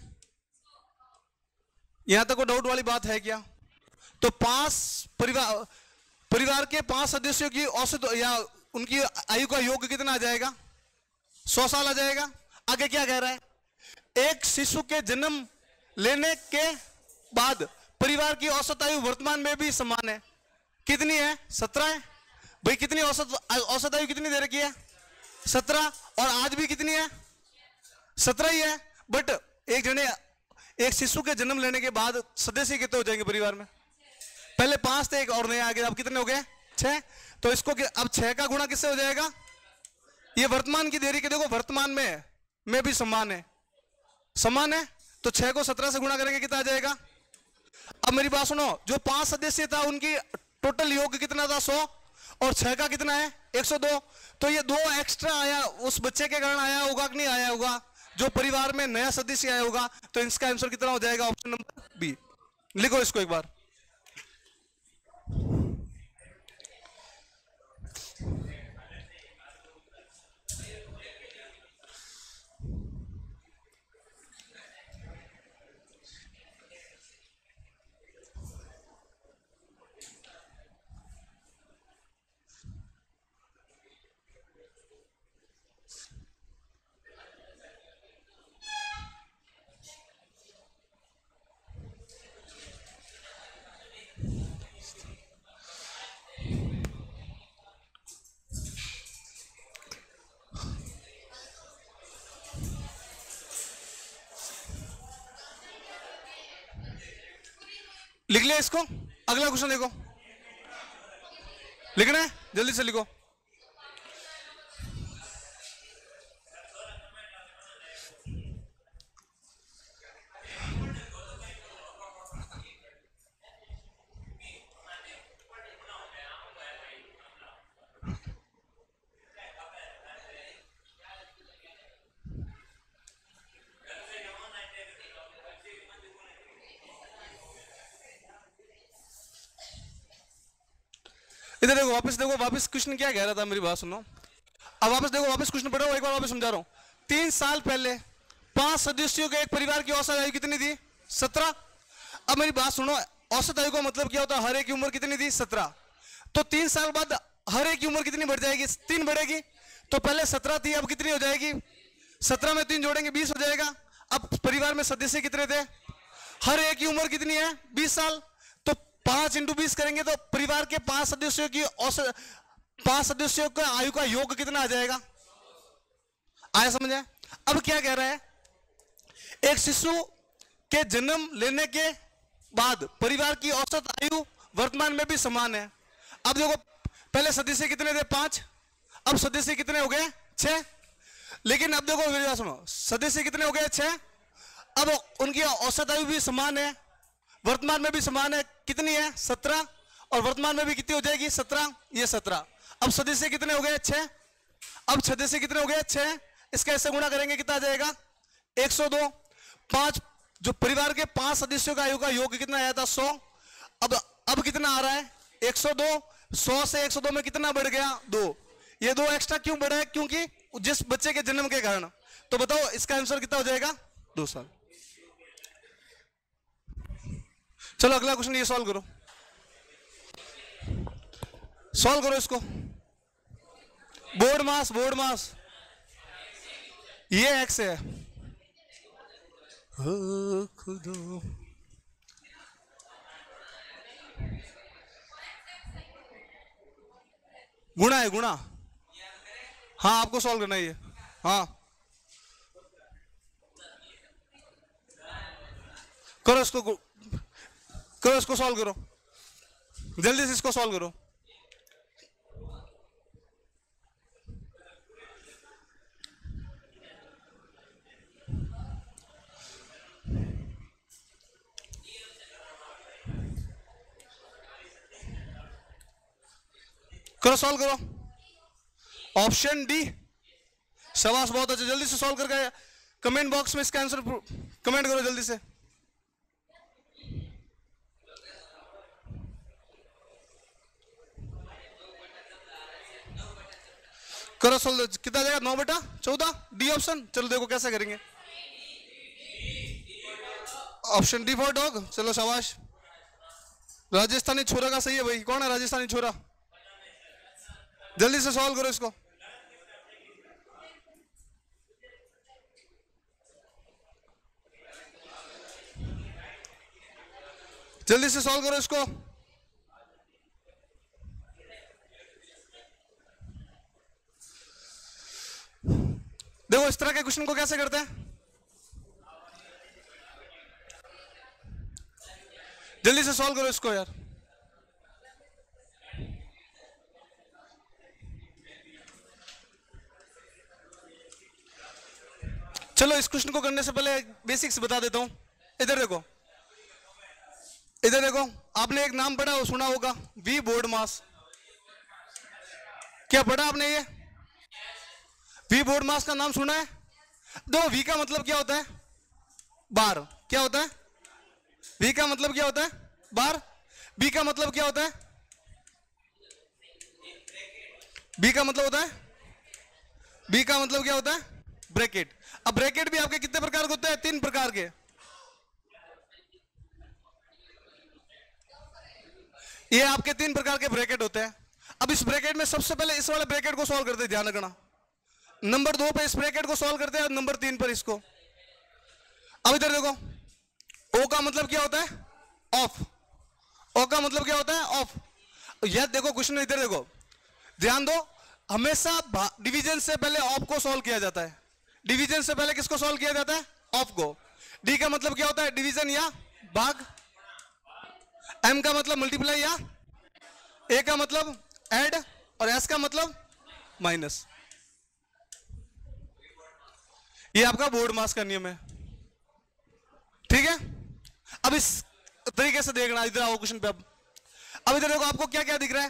यहां तक कोई डाउट वाली बात है क्या? तो 5 परिवार के 5 सदस्यों की औसत या उनकी आयु का योग कितना आ जाएगा? 100 साल आ जाएगा। आगे क्या कह रहा है? एक शिशु के जन्म लेने के बाद परिवार की औसत आयु वर्तमान में भी समान है। कितनी है? 17 है। भाई कितनी औसत आयु कितनी दे रखी है? 17। और आज भी कितनी है? 17 ही है। बट एक शिशु के जन्म लेने के बाद सदस्य कितने हो जाएंगे परिवार में? पहले 5 थे, एक और नए आ गए, अब कितने हो गए? 6। तो इसको अब 6 का गुणा किससे हो जाएगा? ये वर्तमान की देरी के देखो, वर्तमान में भी समान है। समान है, तो 6 को 17 से गुणा करेंगे कितना आ जाएगा। अब मेरी बात सुनो, जो 5 सदस्य था उनकी टोटल योग कितना था 100, और 6 का कितना है 102। तो ये 2 एक्स्ट्रा आया उस बच्चे के कारण आया होगा कि नहीं आया होगा, जो परिवार में नया सदस्य आया होगा। तो इसका आंसर कितना हो जाएगा, ऑप्शन नंबर बी। लिखो इसको एक बार। लिख लिया इसको। अगला क्वेश्चन देखो, लिखना है जल्दी से लिखो। इधर देखो, वापस देखो, वापस क्वेश्चन क्या कह रहा था, मेरी बात सुनो। अब वापस देखो, वापस क्वेश्चन पढ़ो एक बार, वापस समझा रहा हूं। 3 साल पहले 5 सदस्यों के एक परिवार की औसत आयु कितनी थी 17। अब मेरी बात सुनो, औसत आयु का मतलब क्या होता है, हर एक की उम्र कितनी थी 17। तो 3 साल बाद हर एक की उम्र कितनी बढ़ जाएगी, 3 बढ़ेगी। तो पहले 17 थी, अब कितनी हो जाएगी, 17 में 3 जोड़ेंगे 20 हो जाएगा। अब परिवार में सदस्य कितने थे, हर एक की उम्र कितनी है 20 साल। तो 5 × 20 करेंगे तो परिवार के 5 सदस्यों की औसत, 5 सदस्यों का आयु का योग कितना आ जाएगा। आया समझ है। अब क्या कह रहा है, एक शिशु के जन्म लेने के बाद परिवार की औसत आयु वर्तमान में भी समान है। अब देखो, पहले सदस्य कितने थे 5, अब सदस्य कितने हो गए 6। लेकिन अब देखो मेरी बात सुनो, सदस्य कितने हो गए 6, अब उनकी औसत आयु भी समान है, वर्तमान में भी समान है, कितनी है 17, और वर्तमान में भी कितनी हो जाएगी 17, ये 17। अब सदस्य कितने हो गए 6, अब सदस्य कितने हो गए 6, इसका ऐसे गुणा करेंगे कितना आ जाएगा 102। 5 जो परिवार के 5 सदस्यों का आयु का योग कितना आया था 100, अब कितना आ रहा है 102। 100 से 102 में कितना बढ़ गया 2, ये 2 एक्स्ट्रा क्यों बढ़ा है, क्योंकि जिस बच्चे के जन्म के कारण। तो बताओ इसका आंसर कितना हो जाएगा 2 साल। चलो अगला क्वेश्चन ये सॉल्व करो, सॉल्व करो इसको। बोर्ड मास ये एक्स है, खुदा गुणा है, गुणा। हाँ आपको सॉल्व करना है ये, हाँ करो इसको, करो इसको, सॉल्व करो जल्दी से, इसको सॉल्व करो। करो सॉल्व करो, ऑप्शन डी। शाबाश, बहुत अच्छा, जल्दी से सॉल्व करके कमेंट बॉक्स में इसका आंसर कमेंट करो जल्दी से। करो सॉल्व, कितना जाएगा 9/14 डी ऑप्शन। चलो देखो कैसे करेंगे, ऑप्शन डी फॉर डॉग। चलो शाबाश, राजस्थानी छोरा का सही है भाई। कौन है राजस्थानी छोरा, जल्दी से सॉल्व करो इसको। जल्दी से सॉल्व करो इसको। देखो इस तरह के क्वेश्चन को कैसे करते हैं, जल्दी से सॉल्व करो इसको यार। चलो इस क्वेश्चन को करने से पहले बेसिक्स बता देता हूं। इधर देखो, इधर देखो, आपने एक नाम पढ़ा हो, सुना होगा, वी बोर्ड मास। क्या पढ़ा आपने ये? वी बोर्ड मास का नाम सुना है? दो, वी का मतलब क्या होता है? बार। क्या होता है? वी का मतलब क्या होता है? बार। बी का मतलब क्या होता है? बी का मतलब होता है, बी का मतलब क्या होता है? ब्रैकेट। अब ब्रैकेट भी आपके कितने प्रकार के होते हैं? 3 प्रकार के। ये आपके 3 प्रकार के ब्रैकेट होते हैं। अब इस ब्रैकेट में सबसे पहले इस वाले ब्रैकेट को सॉल्व करते हैं, ध्यान रखना। नंबर 2 पे इस ब्रैकेट को सॉल्व करते हैं और नंबर 3 पर इसको। अब इधर देखो, ओ का मतलब क्या होता है? ऑफ। ओ का मतलब क्या होता है? ऑफ। यह देखो क्वेश्चन, इधर देखो, ध्यान दो, हमेशा डिवीजन से पहले ऑफ को सॉल्व किया जाता है। डिवीजन से पहले किसको सॉल्व किया जाता है? ऑफ को। डी का मतलब क्या होता है? डिवीजन या भाग। एम का मतलब मल्टीप्लाई या, ए का मतलब ऐड, और एस का मतलब माइनस। ये आपका बोर्ड मास का नियम है, ठीक है। अब इस तरीके से देखना, इधर आओ क्वेश्चन पे। अब इधर देखो, आपको क्या क्या दिख रहा है?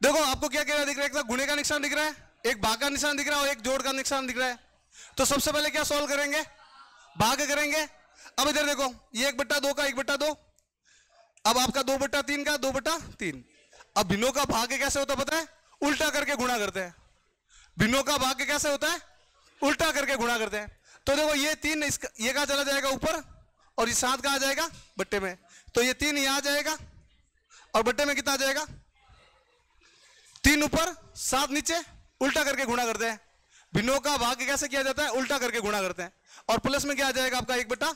देखो आपको क्या क्या दिख रहा है? एक तो गुणे का निशान दिख रहा है, एक भाग का निशान दिख रहा है, और एक जोड़ का निशान दिख रहा है। तो सबसे पहले क्या सॉल्व करेंगे? भाग करेंगे। अब इधर देखो, ये 1/2 का 1/2। अब आपका 2/3 का 2/3। अब भिन्नों का भाग कैसे होता है पता है? उल्टा करके गुणा करते हैं। भिन्नों का भाग कैसे होता है? उल्टा करके गुणा करते हैं। तो देखो ये 3 ये कहां चला जाएगा? ऊपर। और ये 7 कहां आ जाएगा? बट्टे में। तो ये 3 यहां आ जाएगा, और बट्टे में कितना आ जाएगा? 3 ऊपर 7 नीचे, उल्टा करके गुणा करते हैं। भिन्नों का भाग कैसे किया जाता है? उल्टा करके गुणा करते हैं। और प्लस में क्या आ जाएगा आपका? 1/।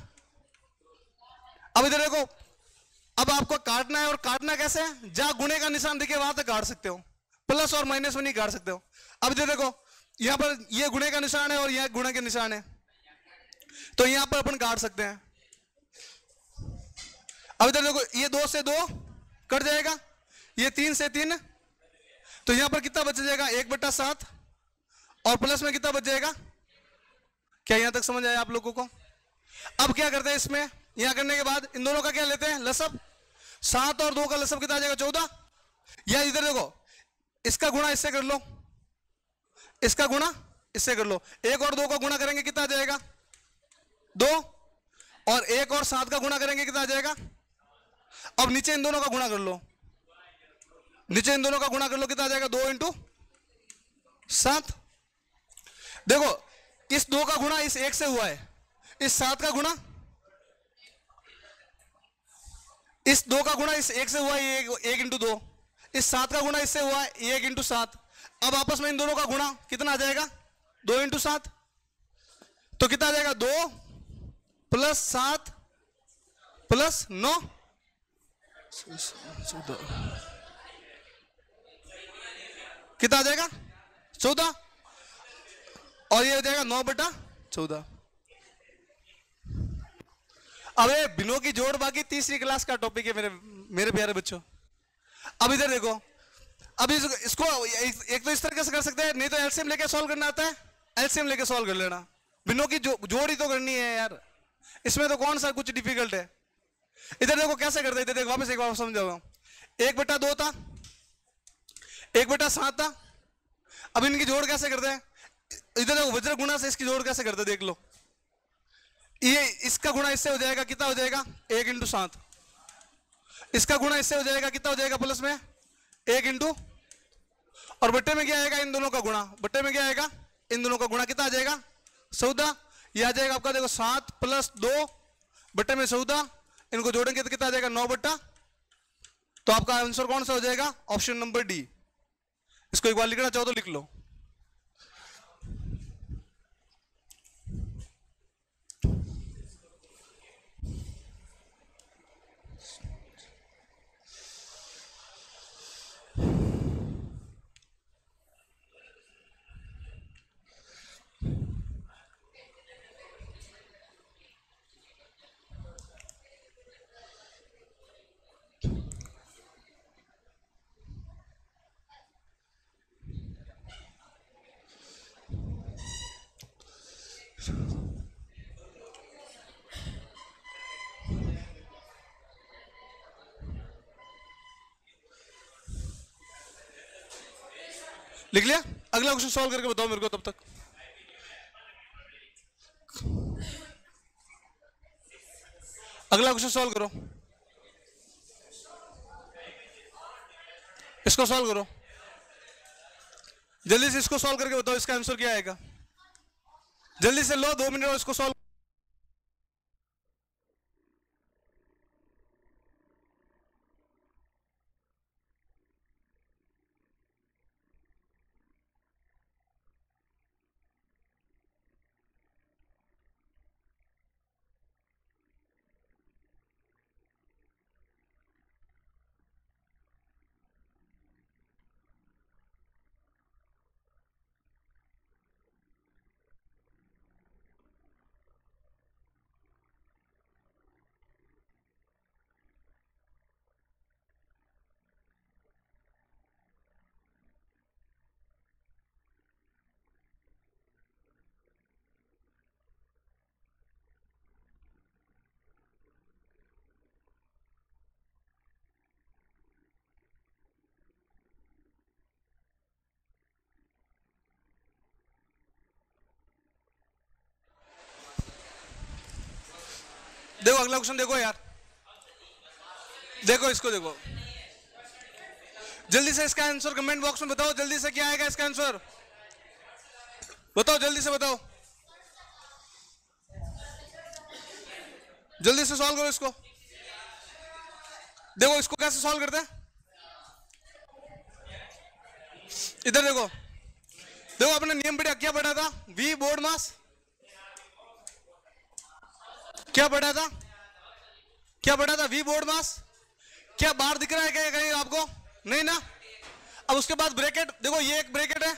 अब इधर देखो, अब आपको काटना है, और काटना कैसे है? जहां गुणे का निशान दिखे वहां तक काट सकते हो, प्लस और माइनस में नहीं काट सकते हो। अब इधर देखो, यहां पर ये गुणे का निशान है और यह गुणे के निशान है, तो यहां पर अपन काट सकते हैं। अब इधर देखो, ये 2 से 2 कट जाएगा, ये 3 से 3, तो यहां पर कितना बच जाएगा? 1/7। और प्लस में कितना बच जाएगा? क्या यहां तक समझ आया आप लोगों को? अब क्या करते हैं इसमें, यहां करने के बाद इन दोनों का क्या लेते हैं? लसब। 7 और 2 का लसब कितना आ जाएगा? 14। या इधर देखो, इसका गुणा इससे कर लो, इसका गुणा इससे कर लो। 1 और 2 का गुणा करेंगे कितना आ जाएगा? 2। और 1 और 7 का गुणा करेंगे कितना आ जाएगा? अब नीचे इन दोनों का गुणा कर लो, नीचे इन दोनों का गुणा कर लो, कितना आ जाएगा? 2 × 7। देखो, इस 2 का गुणा इस 1 से हुआ है, इस 7 का गुणा इस 2 का गुणा इस 1 से हुआ है, 1 × 2। इस 7 का गुणा इससे हुआ है, 1 × 7। अब आपस में इन दोनों का गुणा कितना आ जाएगा? 2 × 7। तो कितना आ जाएगा? 2 + 7 + 9, कितना आ जाएगा? 14। और ये हो जाएगा 9/14। अब ये बिनों की जोड़ बाकी तीसरी क्लास का टॉपिक है मेरे प्यारे बच्चों। अब इधर देखो, अब इसको एक तो इस तरीके से कर सकते हैं, नहीं तो एलसीएम लेके सॉल्व करना आता है, एलसीएम लेके सॉल्व कर लेना। बिनों की जोड़ ही तो करनी है यार, इसमें तो कौन सा कुछ डिफिकल्ट है। इधर देखो कैसे करते हैं, देखो वापस एक बार समझाऊंगा। 1/2 था, 1/7 था। अब इनकी जोड़ कैसे करते हैं? इधर देखो, वज्र गुणा से इसकी जोड़ कैसे करते हैं देख लो। ये इसका गुणा इससे हो जाएगा, कितना हो जाएगा? 1 × 7। इसका गुणा इससे हो जाएगा, कितना हो जाएगा? प्लस में 1 × और बट्टे में क्या आएगा? इन दोनों का गुणा। बट्टे में क्या आएगा? इन दोनों का गुणा। कितना आ जाएगा? 14। ये आ जाएगा आपका, देखो 7 + 2 बट्टे में 14, इनको जोड़ेंगे तो कितना आ जाएगा? 9/। तो आपका आंसर कौन सा हो जाएगा? Option number D. इसको एक बार लिखना चाहो तो लिख लो। लिख लिया? अगला क्वेश्चन सॉल्व करके बताओ मेरे को तब तक। अगला क्वेश्चन सॉल्व करो, इसको सॉल्व करो जल्दी से, इसको सॉल्व करके बताओ इसका आंसर क्या आएगा। जल्दी से लो, 2 मिनट और इसको सॉल्व। देखो अगला क्वेश्चन देखो यार, देखो इसको देखो जल्दी से, इसका आंसर कमेंट बॉक्स में बताओ जल्दी से, क्या आएगा इसका आंसर बताओ, जल्दी से बताओ, जल्दी से सॉल्व करो इसको। देखो इसको कैसे सॉल्व करते हैं, इधर देखो, देखो अपने नियम पढ़ा, क्या पढ़ा था, वी बोर्ड मास, क्या पढ़ा था, क्या पढ़ा था, वी बोर्ड मास। क्या बाहर दिख रहा है क्या कहीं आपको? नहीं ना। अब उसके बाद ब्रैकेट देखो, ये एक ब्रैकेट है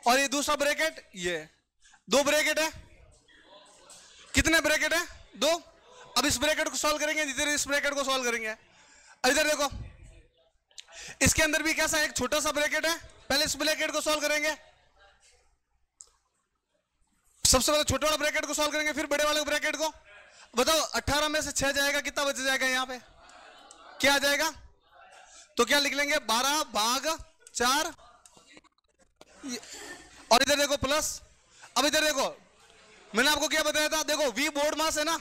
और ये दूसरा ब्रैकेट, ये 2 ब्रैकेट है। कितने ब्रैकेट है? 2। अब इस ब्रैकेट को सॉल्व करेंगे, इधर इस ब्रैकेट को सॉल्व करेंगे। इधर देखो, इसके अंदर भी कैसा एक छोटा सा ब्रैकेट है, पहले इस ब्रैकेट को सॉल्व करेंगे, सबसे पहले छोटे वाला ब्रैकेट को सॉल्व करेंगे, फिर बड़े वाले ब्रैकेट को। बताओ 18 में से 6 जाएगा, कितना बच जाएगा यहाँ पे, क्या आ जाएगा? तो क्या लिख लेंगे, 12 भाग 4, और इधर देखो प्लस। अब इधर देखो, मैंने आपको क्या बताया था, देखो वी बोर्ड मास है ना,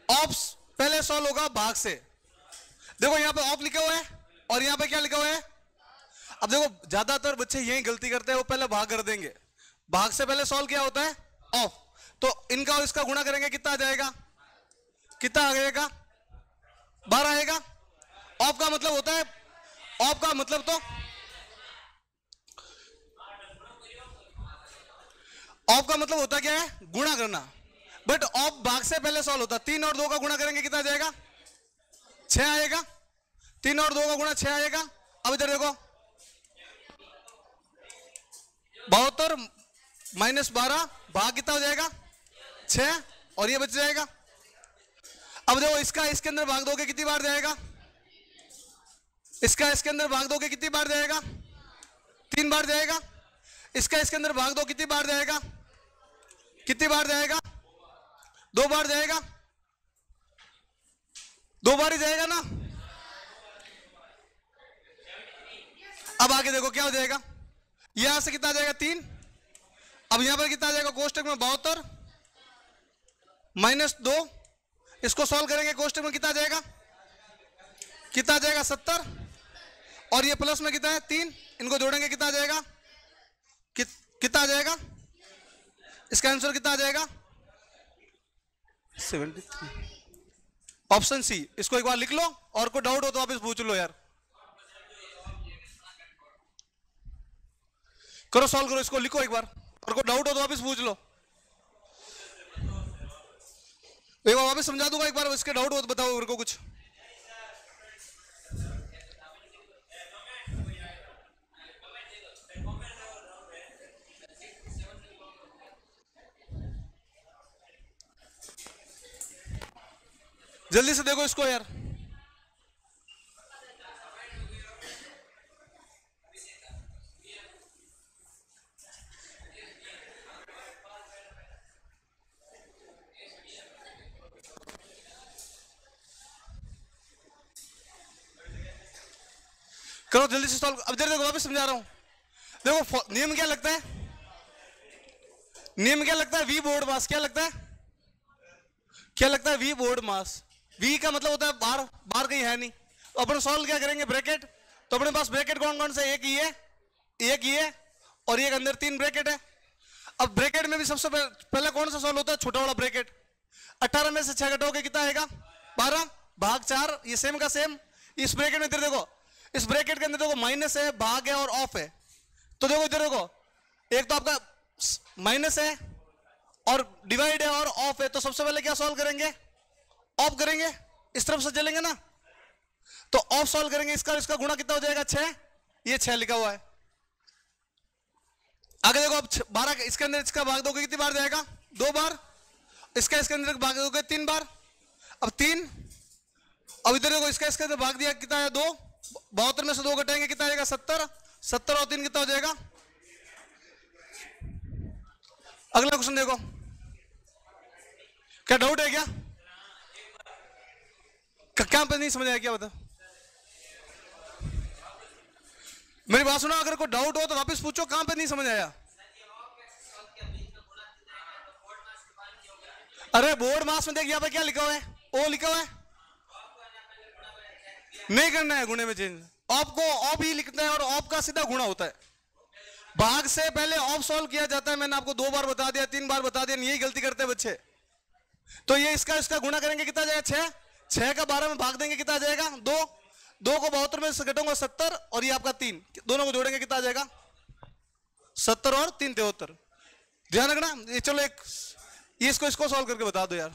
ऑप्स पहले सॉल्व होगा भाग से। देखो यहाँ पे ऑफ लिखा हुआ है और यहाँ पे क्या लिखा हुआ है। अब देखो ज्यादातर बच्चे यही गलती करते हैं, वो पहले भाग कर देंगे, भाग से पहले सॉल्व क्या होता है, ऑफ। तो इनका और इसका गुणा करेंगे, कितना आ जाएगा, कितना आ जाएगा, 12 आएगा। ऑफ का मतलब होता है, ऑफ का मतलब तो ऑफ का मतलब होता क्या है, गुणा करना, बट ऑफ भाग से पहले सॉल्व होता है। 3 और 2 का गुणा करेंगे, कितना आ जाएगा, 6 आएगा। 3 और 2 का गुणा 6 आएगा। अब इधर देखो, 72 माइनस 12 भाग कितना हो जाएगा, 6, और ये बच जाएगा। अब देखो इसका इसके अंदर भाग दोगे, कितनी बार जाएगा, इसका इसके अंदर भाग दोगे, कितनी बार जाएगा, 3 बार जाएगा। इसका इसके अंदर भाग दो, कितनी बार जाएगा, कितनी बार जाएगा, 2 बार जाएगा, 2 बार ही जाएगा ना। अब आगे देखो क्या हो जाएगा, यहां से कितना आ जाएगा, 3। अब यहां पर कितना आ जाएगा, कोष्टक में 72 माइनस 2, इसको सॉल्व करेंगे, कोष्टक में कितना आ जाएगा, कितना आ जाएगा, 70, और ये प्लस में कितना है, 3, इनको जोड़ेंगे, कितना आ जाएगा, कितना आ जाएगा, इसका आंसर कितना आ जाएगा, 73। Option C. इसको एक बार लिख लो, और कोई डाउट हो तो वापस पूछ लो यार, करो सॉल्व करो, इसको लिखो एक बार, और कोई डाउट हो तो वापस पूछ लो। एक बार वापस समझा दूंगा, एक बार इसके डाउट हो तो बताओ मेरे को कुछ। जल्दी से देखो इसको यार, करो जल्दी से सॉल्व। अब इधर देखो, वापस समझा रहा हूं, देखो नियम क्या लगता है, नियम क्या लगता है, वी बोर्ड मास क्या लगता है, क्या लगता है, वी बोर्ड मास। वी का मतलब होता है बार, बार कहीं है नहीं, तो अपन सॉल्व क्या करेंगे, ब्रैकेट। तो अपने पास ब्रैकेट कौन कौन से, एक ये, एक ये और एक अंदर 3 ब्रैकेट है। अब ब्रैकेट में भी सबसे पहले कौन सा सॉल्व होता है, छोटा वाला ब्रैकेट। 18 में से 6 घटाओगे कितना आएगा, 12 भाग 4, ये सेम का सेम। इस ब्रैकेट में इधर देखो, इस ब्रैकेट के अंदर देखो माइनस है, भाग है और ऑफ है। तो देखो इधर देखो, एक तो आपका माइनस है और डिवाइड है और ऑफ है, तो सबसे पहले क्या सॉल्व करेंगे, ऑफ करेंगे, इस तरफ से चलेंगे ना, तो ऑफ सॉल्व करेंगे। इसका इसका गुणा कितना हो जाएगा, 6, ये 6 लिखा हुआ है। आगे देखो, अब 12 इसके अंदर इसका भाग दोगे कितनी बार जाएगा, 2 बार। इसका इसके अंदर भाग दोगे 3 बार, अब 3। अब इधर देखो, इसका इसके अंदर भाग दिया कितना है, 2। 72 में से 2 घटाएंगे कितना आएगा, 70। 70 और 3 कितना हो जाएगा। अगला क्वेश्चन देखो, क्या डाउट है क्या, क्या पे नहीं समझ आया, क्या बता, मेरी बात सुनो, अगर कोई डाउट हो तो वापस पूछो, कहां पे नहीं समझ आया। अरे बोर्ड मास में देख, यहाँ पे क्या लिखा हुआ है, ओ लिखा हुआ है, नहीं करना है गुणे में चेंज, ऑफ को ऑफ ही लिखना है और ऑफ का सीधा गुणा होता है। भाग से पहले ऑफ सॉल्व किया जाता है, मैंने आपको 2 बार बता दिया, 3 बार बता दिया, यही गलती करते हैं बच्चे। तो ये इसका गुणा करेंगे कितना जाएगा, 6। 6 का 12 में भाग देंगे कितना आ जाएगा, 2। 2 को 72 में से घटाऊंगा 70 और ये आपका 3, दोनों को जोड़ेंगे कितना आ जाएगा, 70 और 3 73। ध्यान रखना ये। चलो एक ये इसको सॉल्व करके बता दो यार।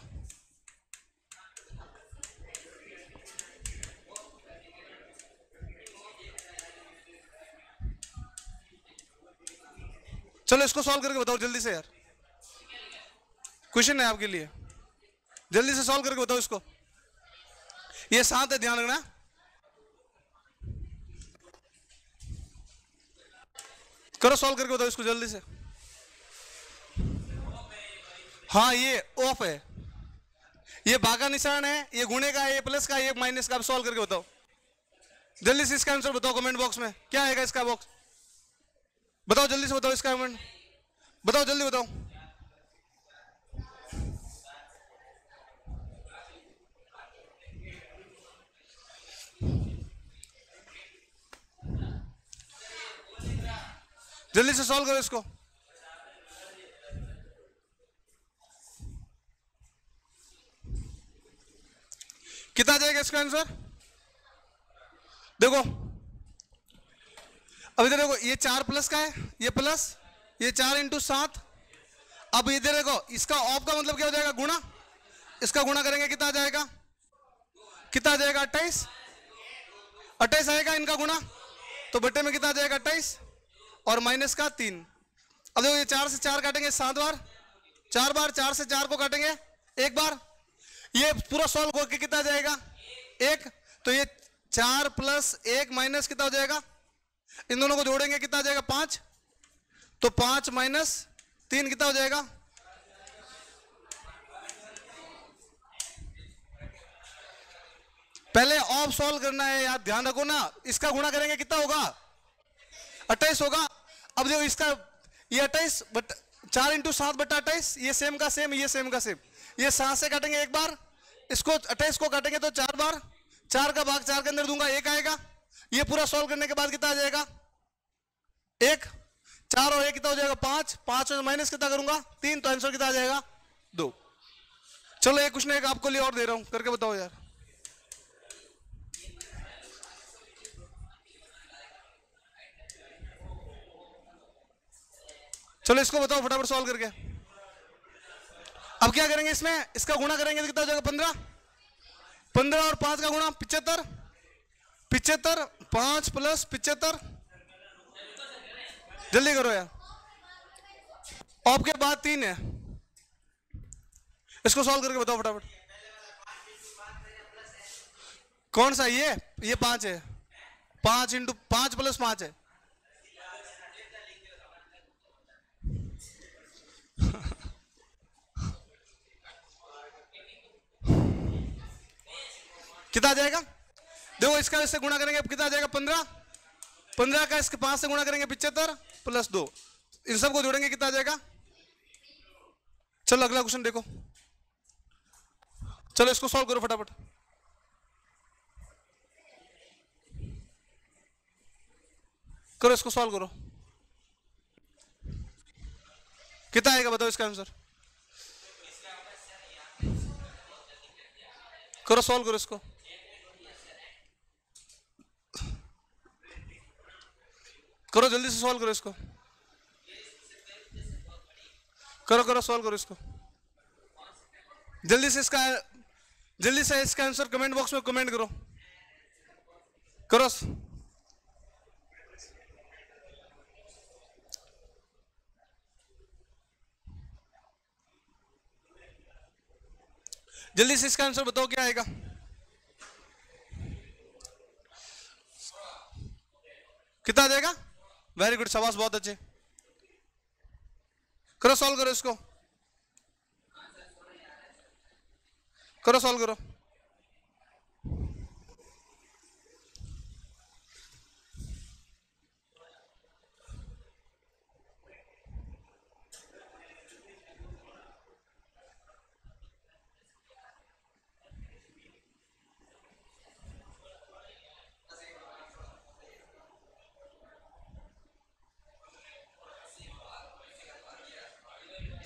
चलो इसको सॉल्व करके बताओ जल्दी से यार, क्वेश्चन है आपके लिए, जल्दी से सॉल्व करके बताओ इसको। ये 7 है, ध्यान रखना। करो सॉल्व करके बताओ इसको जल्दी से। हाँ ये ऑफ है, ये भागा निशान है, ये गुणे का है, ये प्लस का है, ये माइनस का। सॉल्व करके बताओ जल्दी से, इसका आंसर बताओ कमेंट बॉक्स में, क्या आएगा इसका बॉक्स, बताओ जल्दी से, बताओ इसका कमेंट, बताओ जल्दी बताओ। जल्दी से सॉल्व करो इसको। कितना जाएगा इसका आंसर, देखो अब इधर देखो, ये 4 प्लस का है, ये प्लस, ये 4 × 7। अब इधर देखो, इसका ऑफ का मतलब क्या हो जाएगा, गुणा। इसका गुणा करेंगे कितना आ जाएगा, कितना आ जाएगा, 28। 28 आएगा इनका गुणा, तो बट्टे में कितना आ जाएगा, 28 और माइनस का 3। अब देखो, ये 4 से 4 काटेंगे 7 बार, 4 बार, 4 से 4 को काटेंगे 1 बार। ये पूरा सॉल्व करके कितना आ जाएगा, 1। तो ये 4 + 1 माइनस कितना हो जाएगा, इन दोनों को जोड़ेंगे कितना आ जाएगा, 5। तो 5 - 3 कितना हो जाएगा, पहले ऑफ सॉल्व करना है यार, ध्यान रखो ना। इसका गुणा करेंगे कितना होगा, 28 होगा। अब देखो इसका, ये 28 बट 4 × 7 बटा 28, ये सेम का सेम, ये सेम का सेम। ये 7 से काटेंगे 1 बार, इसको 28 को काटेंगे तो 4 बार, 4 का भाग 4 के अंदर दूंगा 1 आएगा। ये पूरा सॉल्व करने के बाद कितना आ जाएगा, 1। 4 और 1 कितना हो जाएगा, 5। 5 में माइनस कितना करूंगा, 3, तो आंसर कितना आ जाएगा, 2। चलो एक क्वेश्चन एक आपको लिए और दे रहा हूं, करके बताओ यार। चलो इसको बताओ फटाफट सॉल्व करके। अब क्या करेंगे, इसमें इसका गुणा करेंगे तो कितना हो जाएगा, 15। 15 और 5 का गुणा 75। 75, 5 + 75, जल्दी करो यार। ऑफ के बाद 3 है, इसको सॉल्व करके बताओ फटाफट। कौन सा, ये 5 है, 5 × 5 + 5 है। कितना आ जाएगा, देखो इसका इससे गुणा करेंगे अब कितना आ जाएगा, 15। 15 का इसके 5 से गुणा करेंगे 75 प्लस 2, इन सबको जोड़ेंगे कितना आ जाएगा। चलो अगला क्वेश्चन देखो, चलो इसको सॉल्व करो फटाफट। करो इसको सॉल्व करो, कितना आएगा बताओ इसका आंसर। करो सॉल्व करो इसको, करो जल्दी से सॉल्व करो इसको, करो करो सॉल्व करो इसको जल्दी से। इसका आंसर कमेंट बॉक्स में कमेंट करो, करो। जल्दी से इसका आंसर बताओ क्या आएगा। कितना आ जाएगा। वेरी गुड, शाबाश, बहुत अच्छे। करो सॉल्व करो इसको, करो सॉल्व करो।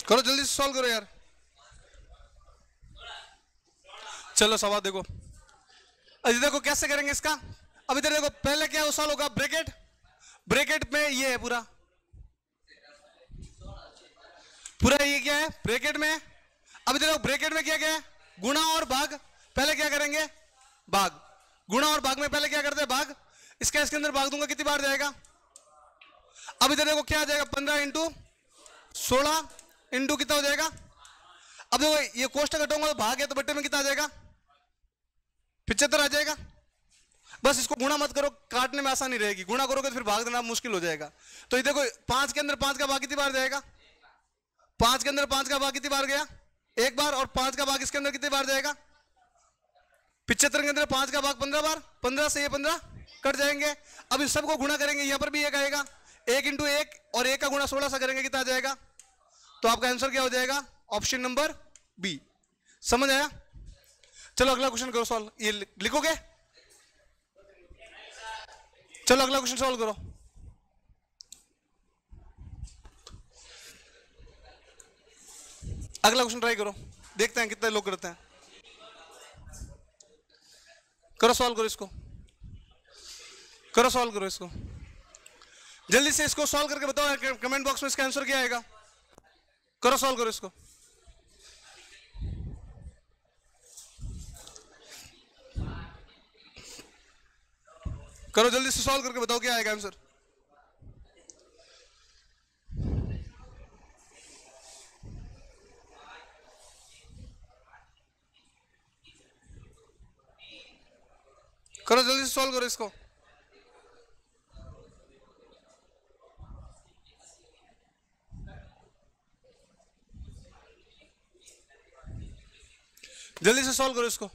करो जल्दी से सॉल्व करो यार। चलो सवाल देखो, अभी देखो कैसे करेंगे इसका। अब इधर देखो, पहले क्या सॉल्व होगा, ब्रैकेट, ब्रैकेट में ये है पूरा ये क्या है ब्रैकेट में। अब इधर देखो ब्रैकेट में क्या क्या है, गुणा और भाग। पहले क्या करेंगे, भाग, गुणा और भाग में पहले क्या करते हैं, भाग। इसके अंदर भाग दूंगा, कितनी बार जाएगा। अब इधर देखो क्या आ जाएगा, 15 इंटू 16 इंटू कितना हो जाएगा। अब देखो ये कोष्टक हटाऊंगा तो भाग है, तो बट्टे में कितना आ जाएगा, 75 आ जाएगा। बस इसको गुणा मत करो, काटने में आसानी रहेगी। गुणा करोगे तो फिर भाग देना मुश्किल हो जाएगा। तो ये देखो 5 के अंदर 5 का भाग कितनी बार जाएगा, 5 के अंदर 5 का भाग कितनी बार गया, एक बार। और 5 का भाग इसके अंदर कितनी बार जाएगा, 75 के अंदर 5 का भाग 15 बार। 15 से ये 15 कट जाएंगे। अब इस सबको गुणा करेंगे, यहां पर भी एक आएगा, 1 इंटू 1 और 1 का गुणा 16 से करेंगे, कितना आ जाएगा। तो आपका आंसर क्या हो जाएगा, ऑप्शन नंबर बी। समझ आया। चलो अगला क्वेश्चन करो सॉल्व, ये लिखोगे। चलो अगला क्वेश्चन सॉल्व करो। अगला क्वेश्चन ट्राई करो, देखते हैं कितने लोग करते हैं। करो सॉल्व करो इसको, करो सॉल्व करो इसको जल्दी से। इसको सॉल्व करके बताओ कमेंट बॉक्स में इसका आंसर क्या आएगा। करो सॉल्व करो इसको, करो जल्दी से सॉल्व करके बताओ क्या आएगा आंसर। करो जल्दी से सॉल्व करो इसको, जल्दी से सॉल्व करो इसको।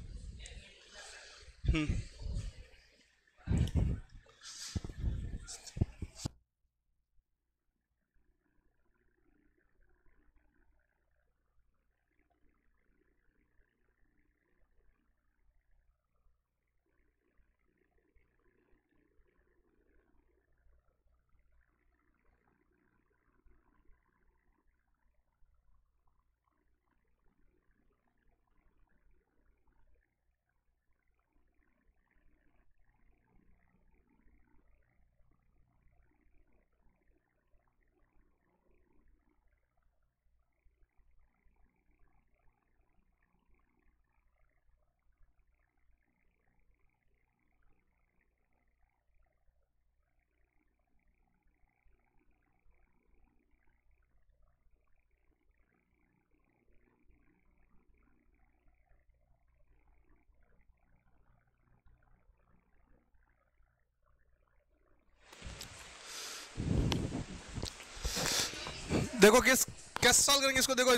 देखो कैसे सॉल्व करेंगे इसको, देखो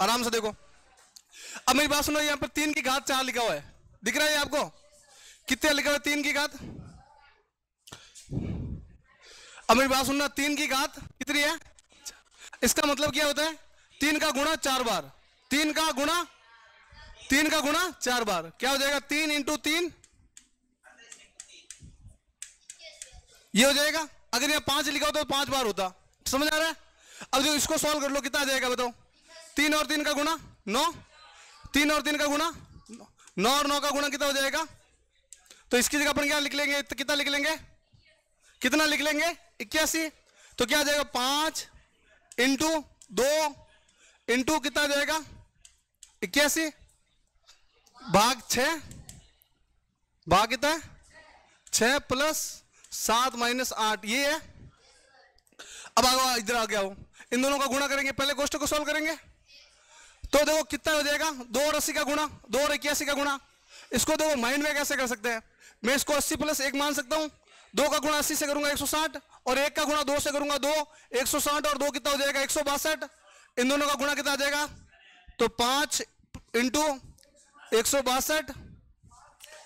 आराम से देखो। अब मेरी बात सुनो, यहाँ पर 3 की घात 4 लिखा हुआ है, दिख रहा है आपको। कितने लिखा हुआ है 3 की घात, अब मेरी बात सुनना, 3 की घात कितनी है? इसका मतलब क्या होता है? 3 का गुणा 4 बार, 3 का गुणा 4 बार, क्या हो जाएगा? 3 इंटू 3 ये हो जाएगा। अगर यहाँ 5 लिखा होता तो 5 बार होता। समझ आ रहा है? अब जो इसको सॉल्व कर लो, कितना आ जाएगा बताओ? 3 और 3 का गुणा 9, 3 और 3 का गुणा 9 और 9 का गुणा कितना हो जाएगा? तो इसकी जगह अपन क्या लिख लेंगे? तो कितना लिख लेंगे? कितना लिख लेंगे? 81। तो क्या आ जाएगा? 5 इंटू 2 इंटू कितना आ जाएगा? 81 भाग 6, भाग कितना है? 6 प्लस 7 माइनस 8, ये है। अब आगे इधर आ गया हो, इन दोनों का गुणा करेंगे, पहले क्वेश्चन को सॉल्व करेंगे। तो देखो कितना हो जाएगा? 2 और 80 का गुणा, 2 और 81 का गुणा। इसको देखो माइंड में कैसे कर सकते हैं? मैं इसको 80 प्लस 1 मान सकता हूं। 2 का गुणा 80 से करूंगा 160, और 1 का गुणा 2 से करूंगा 2, 160 और 2 कितना हो जाएगा? 162। इन दोनों का गुणा कितना आ जाएगा? तो 5 इंटू 162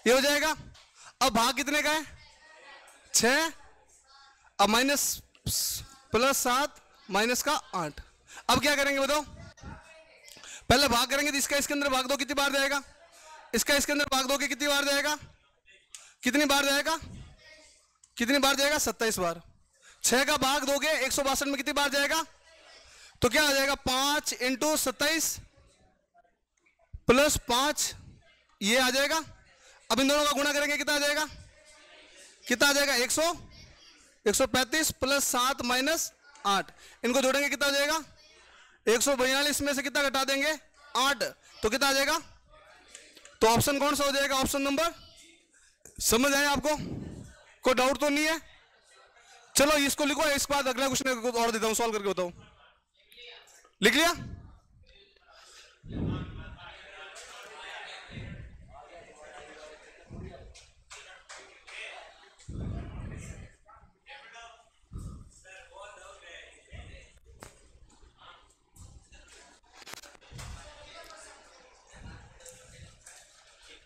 ये हो जाएगा। अब भाग कितने का है? 6। अब माइनस प्लस 7 माइनस का 8। अब क्या करेंगे बताओ? पहले भाग करेंगे तो इसका इसके अंदर भाग दो, कितनी बार जाएगा? इसका इसके अंदर भाग दो कि कितनी बार जाएगा? कितनी बार जाएगा? कितनी बार जाएगा? 27 बार। 6 का भाग दोगे 162 में कितनी बार जाएगा? तो क्या आ जाएगा? 5 इंटू 27 प्लस 5 ये आ जाएगा। अब इन दोनों का गुणा करेंगे, कितना आ जाएगा? कितना आ जाएगा? 135 प्लस 7 माइनस 8, इनको जोड़ेंगे कितना हो जाएगा? 142 में से कितना घटा देंगे? 8, तो कितना आ जाएगा? तो ऑप्शन कौन सा हो जाएगा? Option number. समझ आए आपको? कोई डाउट तो नहीं है? चलो इसको लिखो, इसके बाद अगला क्वेश्चन और देता हूं, सॉल्व करके बताओ। लिख लिया?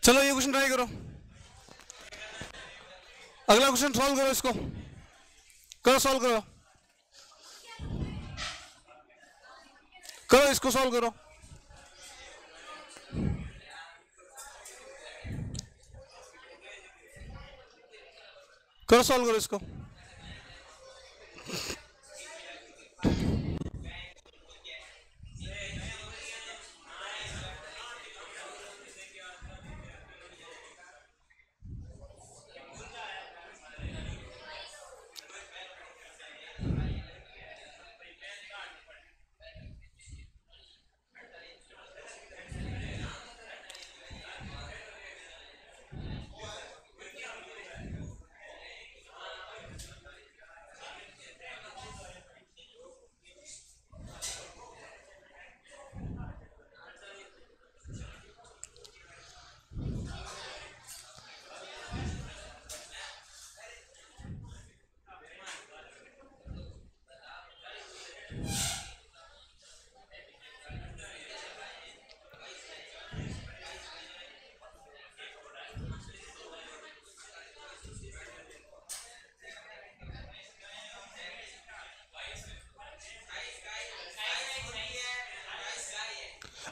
चलो ये क्वेश्चन ट्राई करो, अगला क्वेश्चन सॉल्व करो, इसको करो, सॉल्व करो, करो इसको सॉल्व करो। करो सॉल्व करो इसको।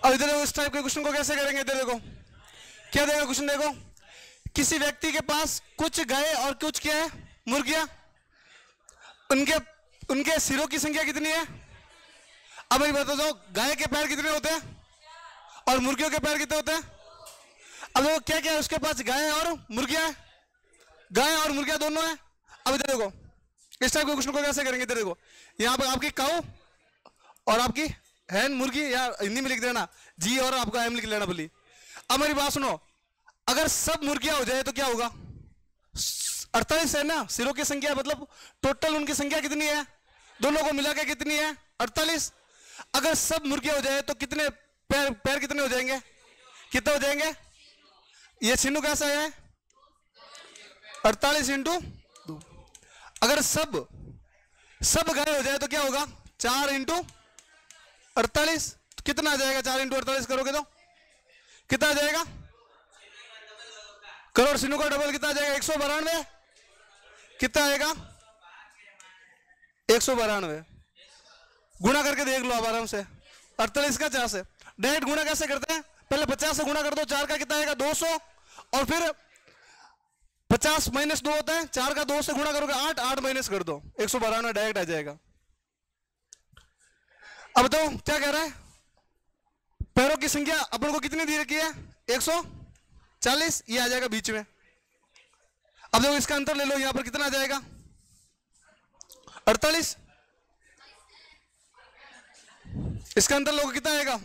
अब इधर देखो, इस टाइप के क्वेश्चन को कैसे करेंगे? इधर देखो क्या देगा क्वेश्चन, देखो किसी व्यक्ति के पास कुछ गाय और कुछ क्या है? मुर्गियां। उनके उनके सिरों की संख्या कितनी है? अब मैं बता दो, गाय के पैर कितने होते हैं और मुर्गियों के पैर कितने होते हैं? अब देखो क्या क्या है उसके पास, गाय और मुर्गियां है, गाय और मुर्गियां दोनों है। अब इधर देखो इस टाइप के क्वेश्चन को कैसे करेंगे? इधर देखो, यहाँ पर आपकी काऊ और आपकी हैन मुर्गी, या हिंदी में लिख देना जी और आपका एम लिख लेना बोली। अब मेरी बात सुनो, अगर सब मुर्गियां हो जाए तो क्या होगा? 48 है ना सिरों की संख्या, मतलब टोटल उनकी संख्या कितनी है? दोनों को मिला के कितनी है? 48। अगर सब मुर्गियां हो जाए तो कितने पैर, पैर कितने हो जाएंगे? कितने हो जाएंगे? ये चिन्ह कैसा है? 48 इंटू 2। अगर सब गाय हो जाए तो क्या होगा? 4 इंटू 48। कितना आ जाएगा? 4 इंटू 48 करोगे तो कितना आ जाएगा? करोड़ सिनों का डबल कितना आ जाएगा? 192। कितना आएगा? 192 गुणा करके देख लो आप आराम से। 48 का 4 से डायरेक्ट गुणा कैसे करते हैं, पहले 50 से गुणा कर दो, 4 का कितना आएगा 200, और फिर 50 माइनस 2 होता है, 4 का 2 से गुणा करोगे 8, 8 माइनस कर दो, 192 डायरेक्ट आ जाएगा। अब तो क्या कह रहा है, पैरों की संख्या अपन को कितनी दी रखी है 140, ये आ जाएगा बीच में। अब देखो इसका अंतर ले लो, यहां पर कितना आ जाएगा 48, इसका अंतर लोगे कितना आएगा,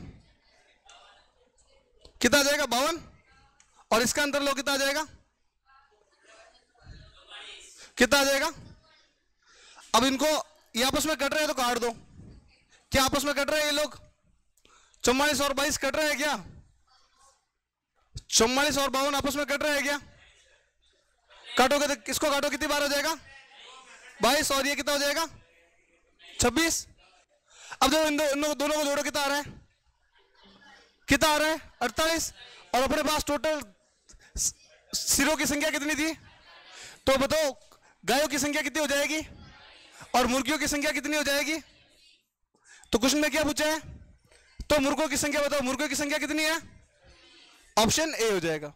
कितना आ जाएगा 52, और इसका अंतर लो कितना आ जाएगा, कितना आ जाएगा। अब इनको ये आपस में कट रहे हैं तो काट दो, क्या आपस में कट रहे हैं ये लोग, 44 और 22 कट रहे हैं क्या, 44 और 52 आपस में कट रहे हैं क्या, काटोगे तो किसको काटो कितनी बार हो जाएगा 22, और ये कितना हो जाएगा 26। अब जो इन दोनों को जोड़ो कितना आ रहा है, कितना आ रहा है 48, और अपने पास टोटल सिरों की संख्या कितनी थी, तो बताओ गायों की संख्या कितनी हो जाएगी और मुर्गियों की संख्या कितनी हो जाएगी। तो क्वेश्चन में क्या पूछा है, तो मुर्गों की संख्या बताओ, मुर्गों की संख्या कितनी है, ऑप्शन ए हो जाएगा।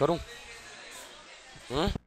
करूं? हम्म?